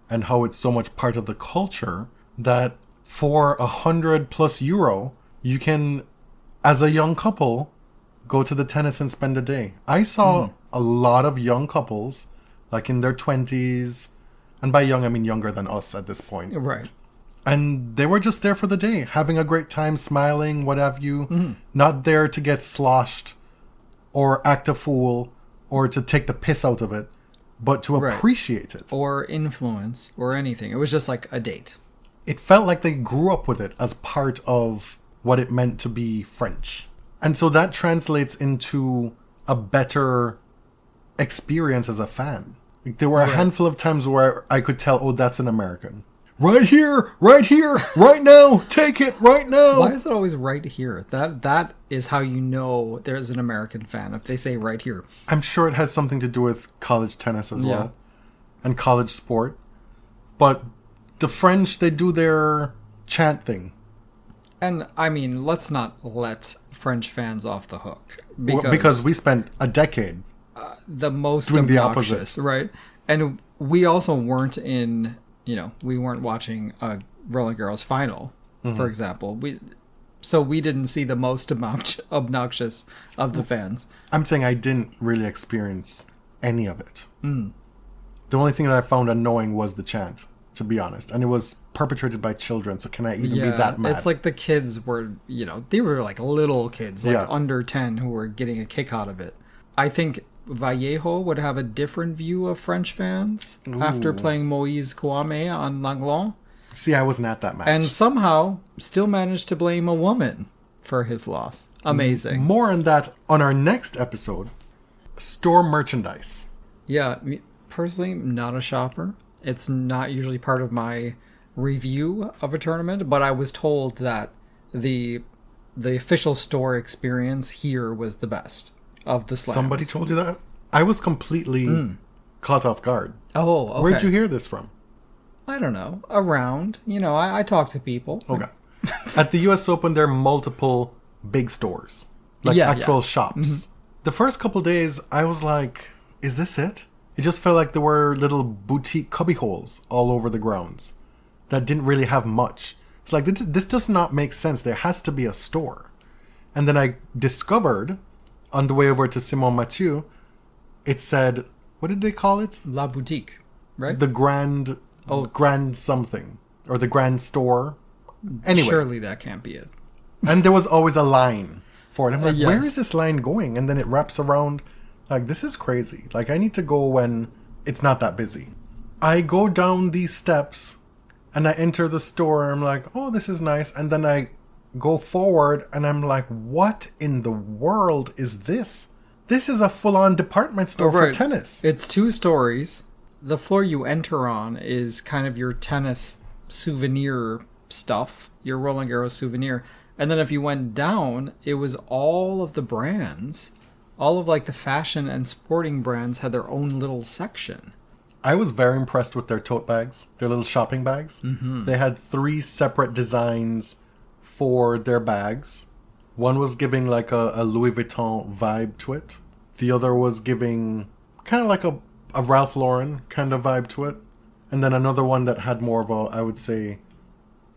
and how it's so much part of the culture, that for €100+ you can, as a young couple, go to the tennis and spend a day. I saw a lot of young couples, like in their 20s, and by young I mean younger than us at this point.
Right.
And they were just there for the day, having a great time, smiling, what have you. Not there to get sloshed or act a fool or to take the piss out of it, but to appreciate it.
Or influence or anything. It was just like a date.
It felt like they grew up with it as part of what it meant to be French. And so that translates into a better experience as a fan. Like, there were a handful of times where I could tell, oh, that's an American. Right here, right now, take it right now.
Why is it always right here? That is how you know there's an American fan, if they say right here.
I'm sure it has something to do with college tennis as well, and college sport. But the French, they do their chant thing.
And, I mean, let's not let French fans off the hook.
Because we spent a decade
the most
doing the
obnoxious,
opposite.
right? And we also weren't in... we weren't watching a Roland Garros final, for example. So we didn't see the most obnoxious of the fans.
I'm saying I didn't really experience any of it. The only thing that I found annoying was the chant, to be honest. And it was perpetrated by children, so can I even be that mad?
It's like the kids were, they were like little kids, like under 10, who were getting a kick out of it. I think Vallejo would have a different view of French fans after playing Moïse Kouame on Langlon.
See, I wasn't at that match.
And somehow still managed to blame a woman for his loss. Amazing.
More on that on our next episode. Store merchandise.
Yeah, personally, not a shopper. It's not usually part of my review of a tournament, but I was told that the official store experience here was the best of the slams.
Somebody told you that? I was completely caught off guard.
Oh, okay.
Where'd you hear this from?
I don't know. Around. I talk to people.
Okay. At the US Open, there are multiple big stores. Like actual shops. The first couple days, I was like, is this it? It just felt like there were little boutique cubbyholes all over the grounds that didn't really have much. It's like, this does not make sense. There has to be a store. And then I discovered... on the way over to Simon-Mathieu, it said, what did they call it?
La Boutique, right?
The grand something. or the grand store. Anyway.
Surely that can't be it.
And there was always a line for it. I'm like,
Yes.
where is this line going? And then it wraps around. Like, this is crazy. Like, I need to go when it's not that busy. I go down these steps and I enter the store. I'm like, oh, this is nice. And then I go forward and I'm like, what in the world is this? This is a full-on department store for tennis.
It's 2 stories. The floor you enter on is kind of your tennis souvenir stuff, your Roland Garros souvenir. And then if you went down, it was all of the brands. All of like the fashion and sporting brands had their own little section.
I was very impressed with their tote bags, their little shopping bags.
Mm-hmm.
They had 3 separate designs for their bags. One was giving like a Louis Vuitton vibe to it. The other was giving kind of like a Ralph Lauren kind of vibe to it. And then another one that had more of a, I would say,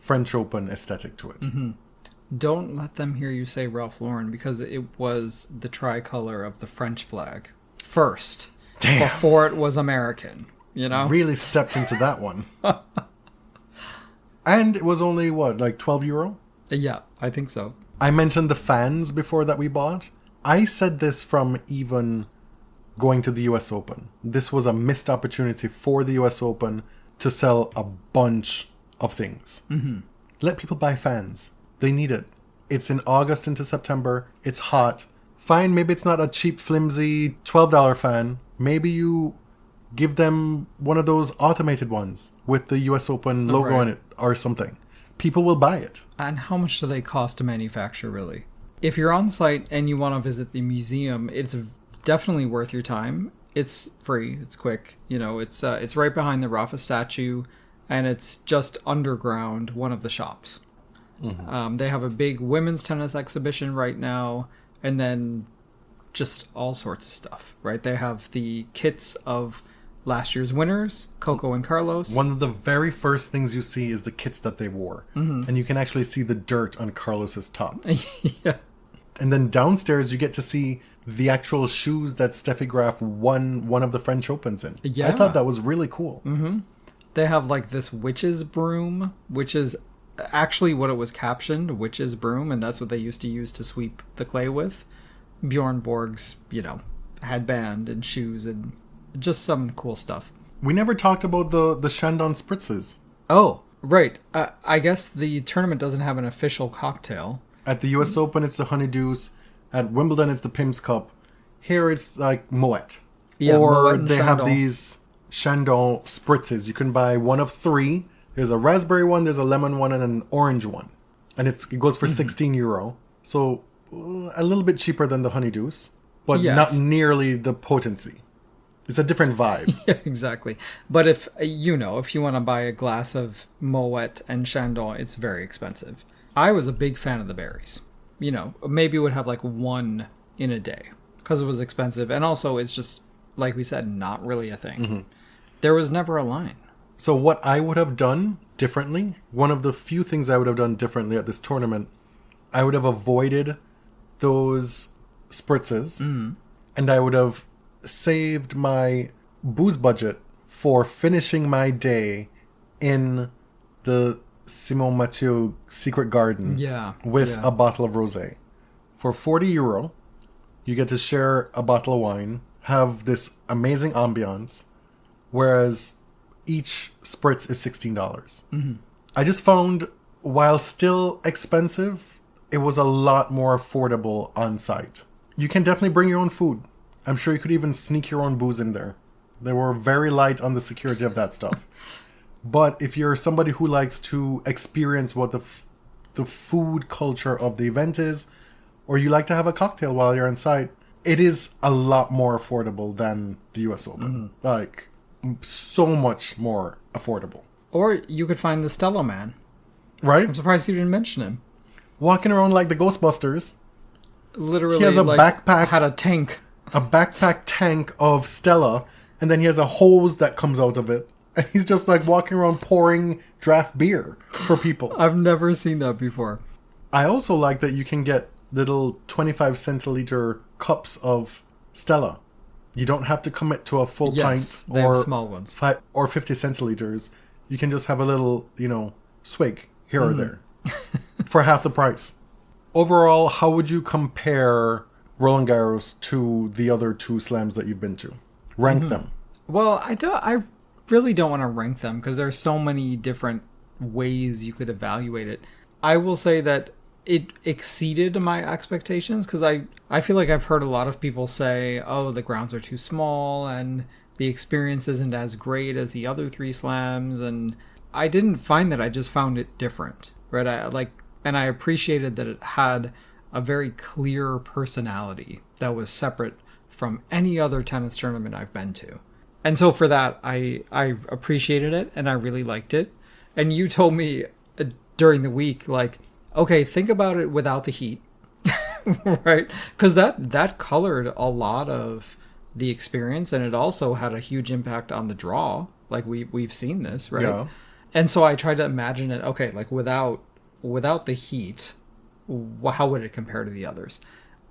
French Open aesthetic to it.
Mm-hmm. Don't let them hear you say Ralph Lauren, because it was the tricolor of the French flag first.
Damn.
Before it was American, you know?
Really stepped into that one. And it was only, what, like 12 euro?
Yeah, I think so.
I mentioned the fans before that we bought. I said this from even going to the US Open. This was a missed opportunity for the US Open to sell a bunch of things.
Mm-hmm.
Let people buy fans. They need it. It's in August into September. It's hot. Fine, maybe it's not a cheap, flimsy $12 fan. Maybe you give them one of those automated ones with the US Open logo on it or something. People will buy it.
And how much do they cost to manufacture, really? If you're on site and you want to visit the museum, it's definitely worth your time. It's free. It's quick. You know, it's right behind the Rafa statue, and it's just underground one of the shops. Mm-hmm. They have a big women's tennis exhibition right now, and then just all sorts of stuff, right? They have the kits of last year's winners, Coco and Carlos.
One of the very first things you see is the kits that they wore. Mm-hmm. And you can actually see the dirt on Carlos's top.
Yeah.
And then downstairs, you get to see the actual shoes that Steffi Graf won one of the French Opens in.
Yeah.
I thought that was really cool.
Mm-hmm. They have like this witch's broom, which is actually what it was captioned, witch's broom, and that's what they used to use to sweep the clay with. Bjorn Borg's, headband and shoes and just some cool stuff.
We never talked about the Chandon spritzes.
Oh, right. I guess the tournament doesn't have an official cocktail.
At the US Open, it's the Honeydeuce. At Wimbledon, it's the Pim's Cup. Here, it's like Moet.
Yeah,
or
Moet and
they have
Chandon.
these Chandon spritzes. You can buy one of 3. There's a raspberry one, there's a lemon one, and an orange one. And it goes for 16 euro. So a little bit cheaper than the Honeydeuce, but not nearly the potency. It's a different vibe.
Yeah, exactly. But if you want to buy a glass of Moet and Chandon, it's very expensive. I was a big fan of the berries. Maybe it would have like one in a day because it was expensive. And also it's just, like we said, not really a thing. Mm-hmm. There was never a line.
So what I would have done differently, one of the few things I would have done differently at this tournament, I would have avoided those spritzes, and I would have saved my booze budget for finishing my day in the Simon-Mathieu Secret Garden with a bottle of rosé. For 40 euro, you get to share a bottle of wine, have this amazing ambiance, whereas each spritz is $16. Mm-hmm. I just found, while still expensive, it was a lot more affordable on site. You can definitely bring your own food. I'm sure you could even sneak your own booze in there. They were very light on the security of that stuff. But if you're somebody who likes to experience what the food culture of the event is, or you like to have a cocktail while you're on site, it is a lot more affordable than the US Open. Mm-hmm. Like, so much more affordable.
Or you could find the Stella man.
Right?
I'm surprised you didn't mention him.
Walking around like the Ghostbusters.
Literally,
he has a backpack.
Had a tank.
A backpack tank of Stella, and then he has a hose that comes out of it. And he's just like walking around pouring draft beer for people.
I've never seen that before.
I also like that you can get little 25 centiliter cups of Stella. You don't have to commit to a full pint
they have small ones.
Or 50 centiliters. You can just have a little, swig here or there for half the price. Overall, how would you compare Roland Garros to the other two slams that you've been to? Rank them.
Well, I really don't want to rank them because there's so many different ways you could evaluate it. I will say that it exceeded my expectations because I feel like I've heard a lot of people say, oh, the grounds are too small and the experience isn't as great as the other three slams, and I didn't find that. I just found it different, right? I appreciated that it had a very clear personality that was separate from any other tennis tournament I've been to. And so for that, I appreciated it and I really liked it. And you told me during the week, like, okay, think about it without the heat, right? Because that colored a lot of the experience, and it also had a huge impact on the draw. Like we've seen this, right?
Yeah.
And so I tried to imagine it. Okay, like without the heat, how would it compare to the others?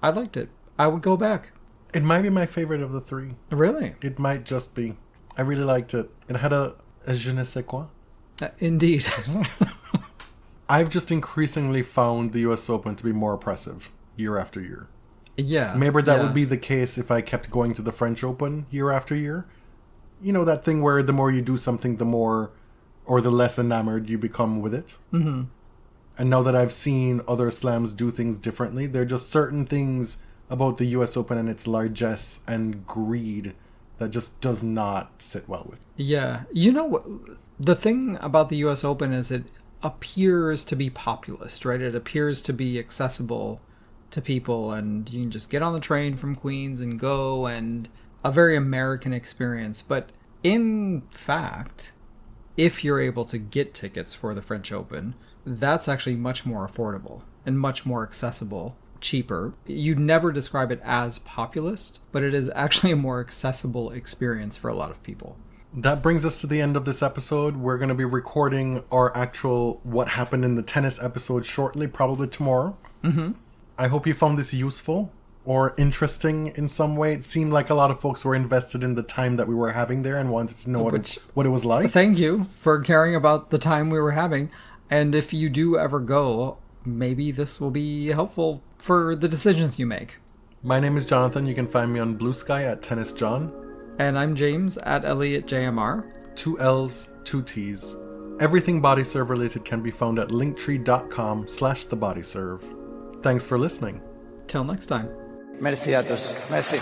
I liked it. I would go back.
It might be my favorite of the three.
Really?
It might just be. I really liked it. It had a je ne sais quoi.
Indeed.
I've just increasingly found the US Open to be more oppressive year after year.
Yeah.
Maybe that would be the case if I kept going to the French Open year after year. You know, that thing where the more you do something, the more or the less enamored you become with it.
Mm-hmm.
And now that I've seen other slams do things differently, there are just certain things about the US Open and its largesse and greed that just does not sit well with me.
Yeah. You know, the thing about the US Open is it appears to be populist, right? It appears to be accessible to people, and you can just get on the train from Queens and go, and a very American experience. But in fact, if you're able to get tickets for the French Open, that's actually much more affordable and much more accessible, cheaper. You'd never describe it as populist, but it is actually a more accessible experience for a lot of people.
That brings us to the end of this episode. We're going to be recording our actual What Happened in the Tennis episode shortly, probably tomorrow.
Mm-hmm.
I hope you found this useful or interesting in some way. It seemed like a lot of folks were invested in the time that we were having there and wanted to know what it was like.
Thank you for caring about the time we were having. And if you do ever go, maybe this will be helpful for the decisions you make.
My name is Jonathan. You can find me on Blue Sky at Tennis John.
And I'm James at ElliotJMR.
2 L's, 2 T's. Everything Body Serve related can be found at linktree.com/thebodyserve. Thanks for listening.
Till next time.
Merci à tous. Merci.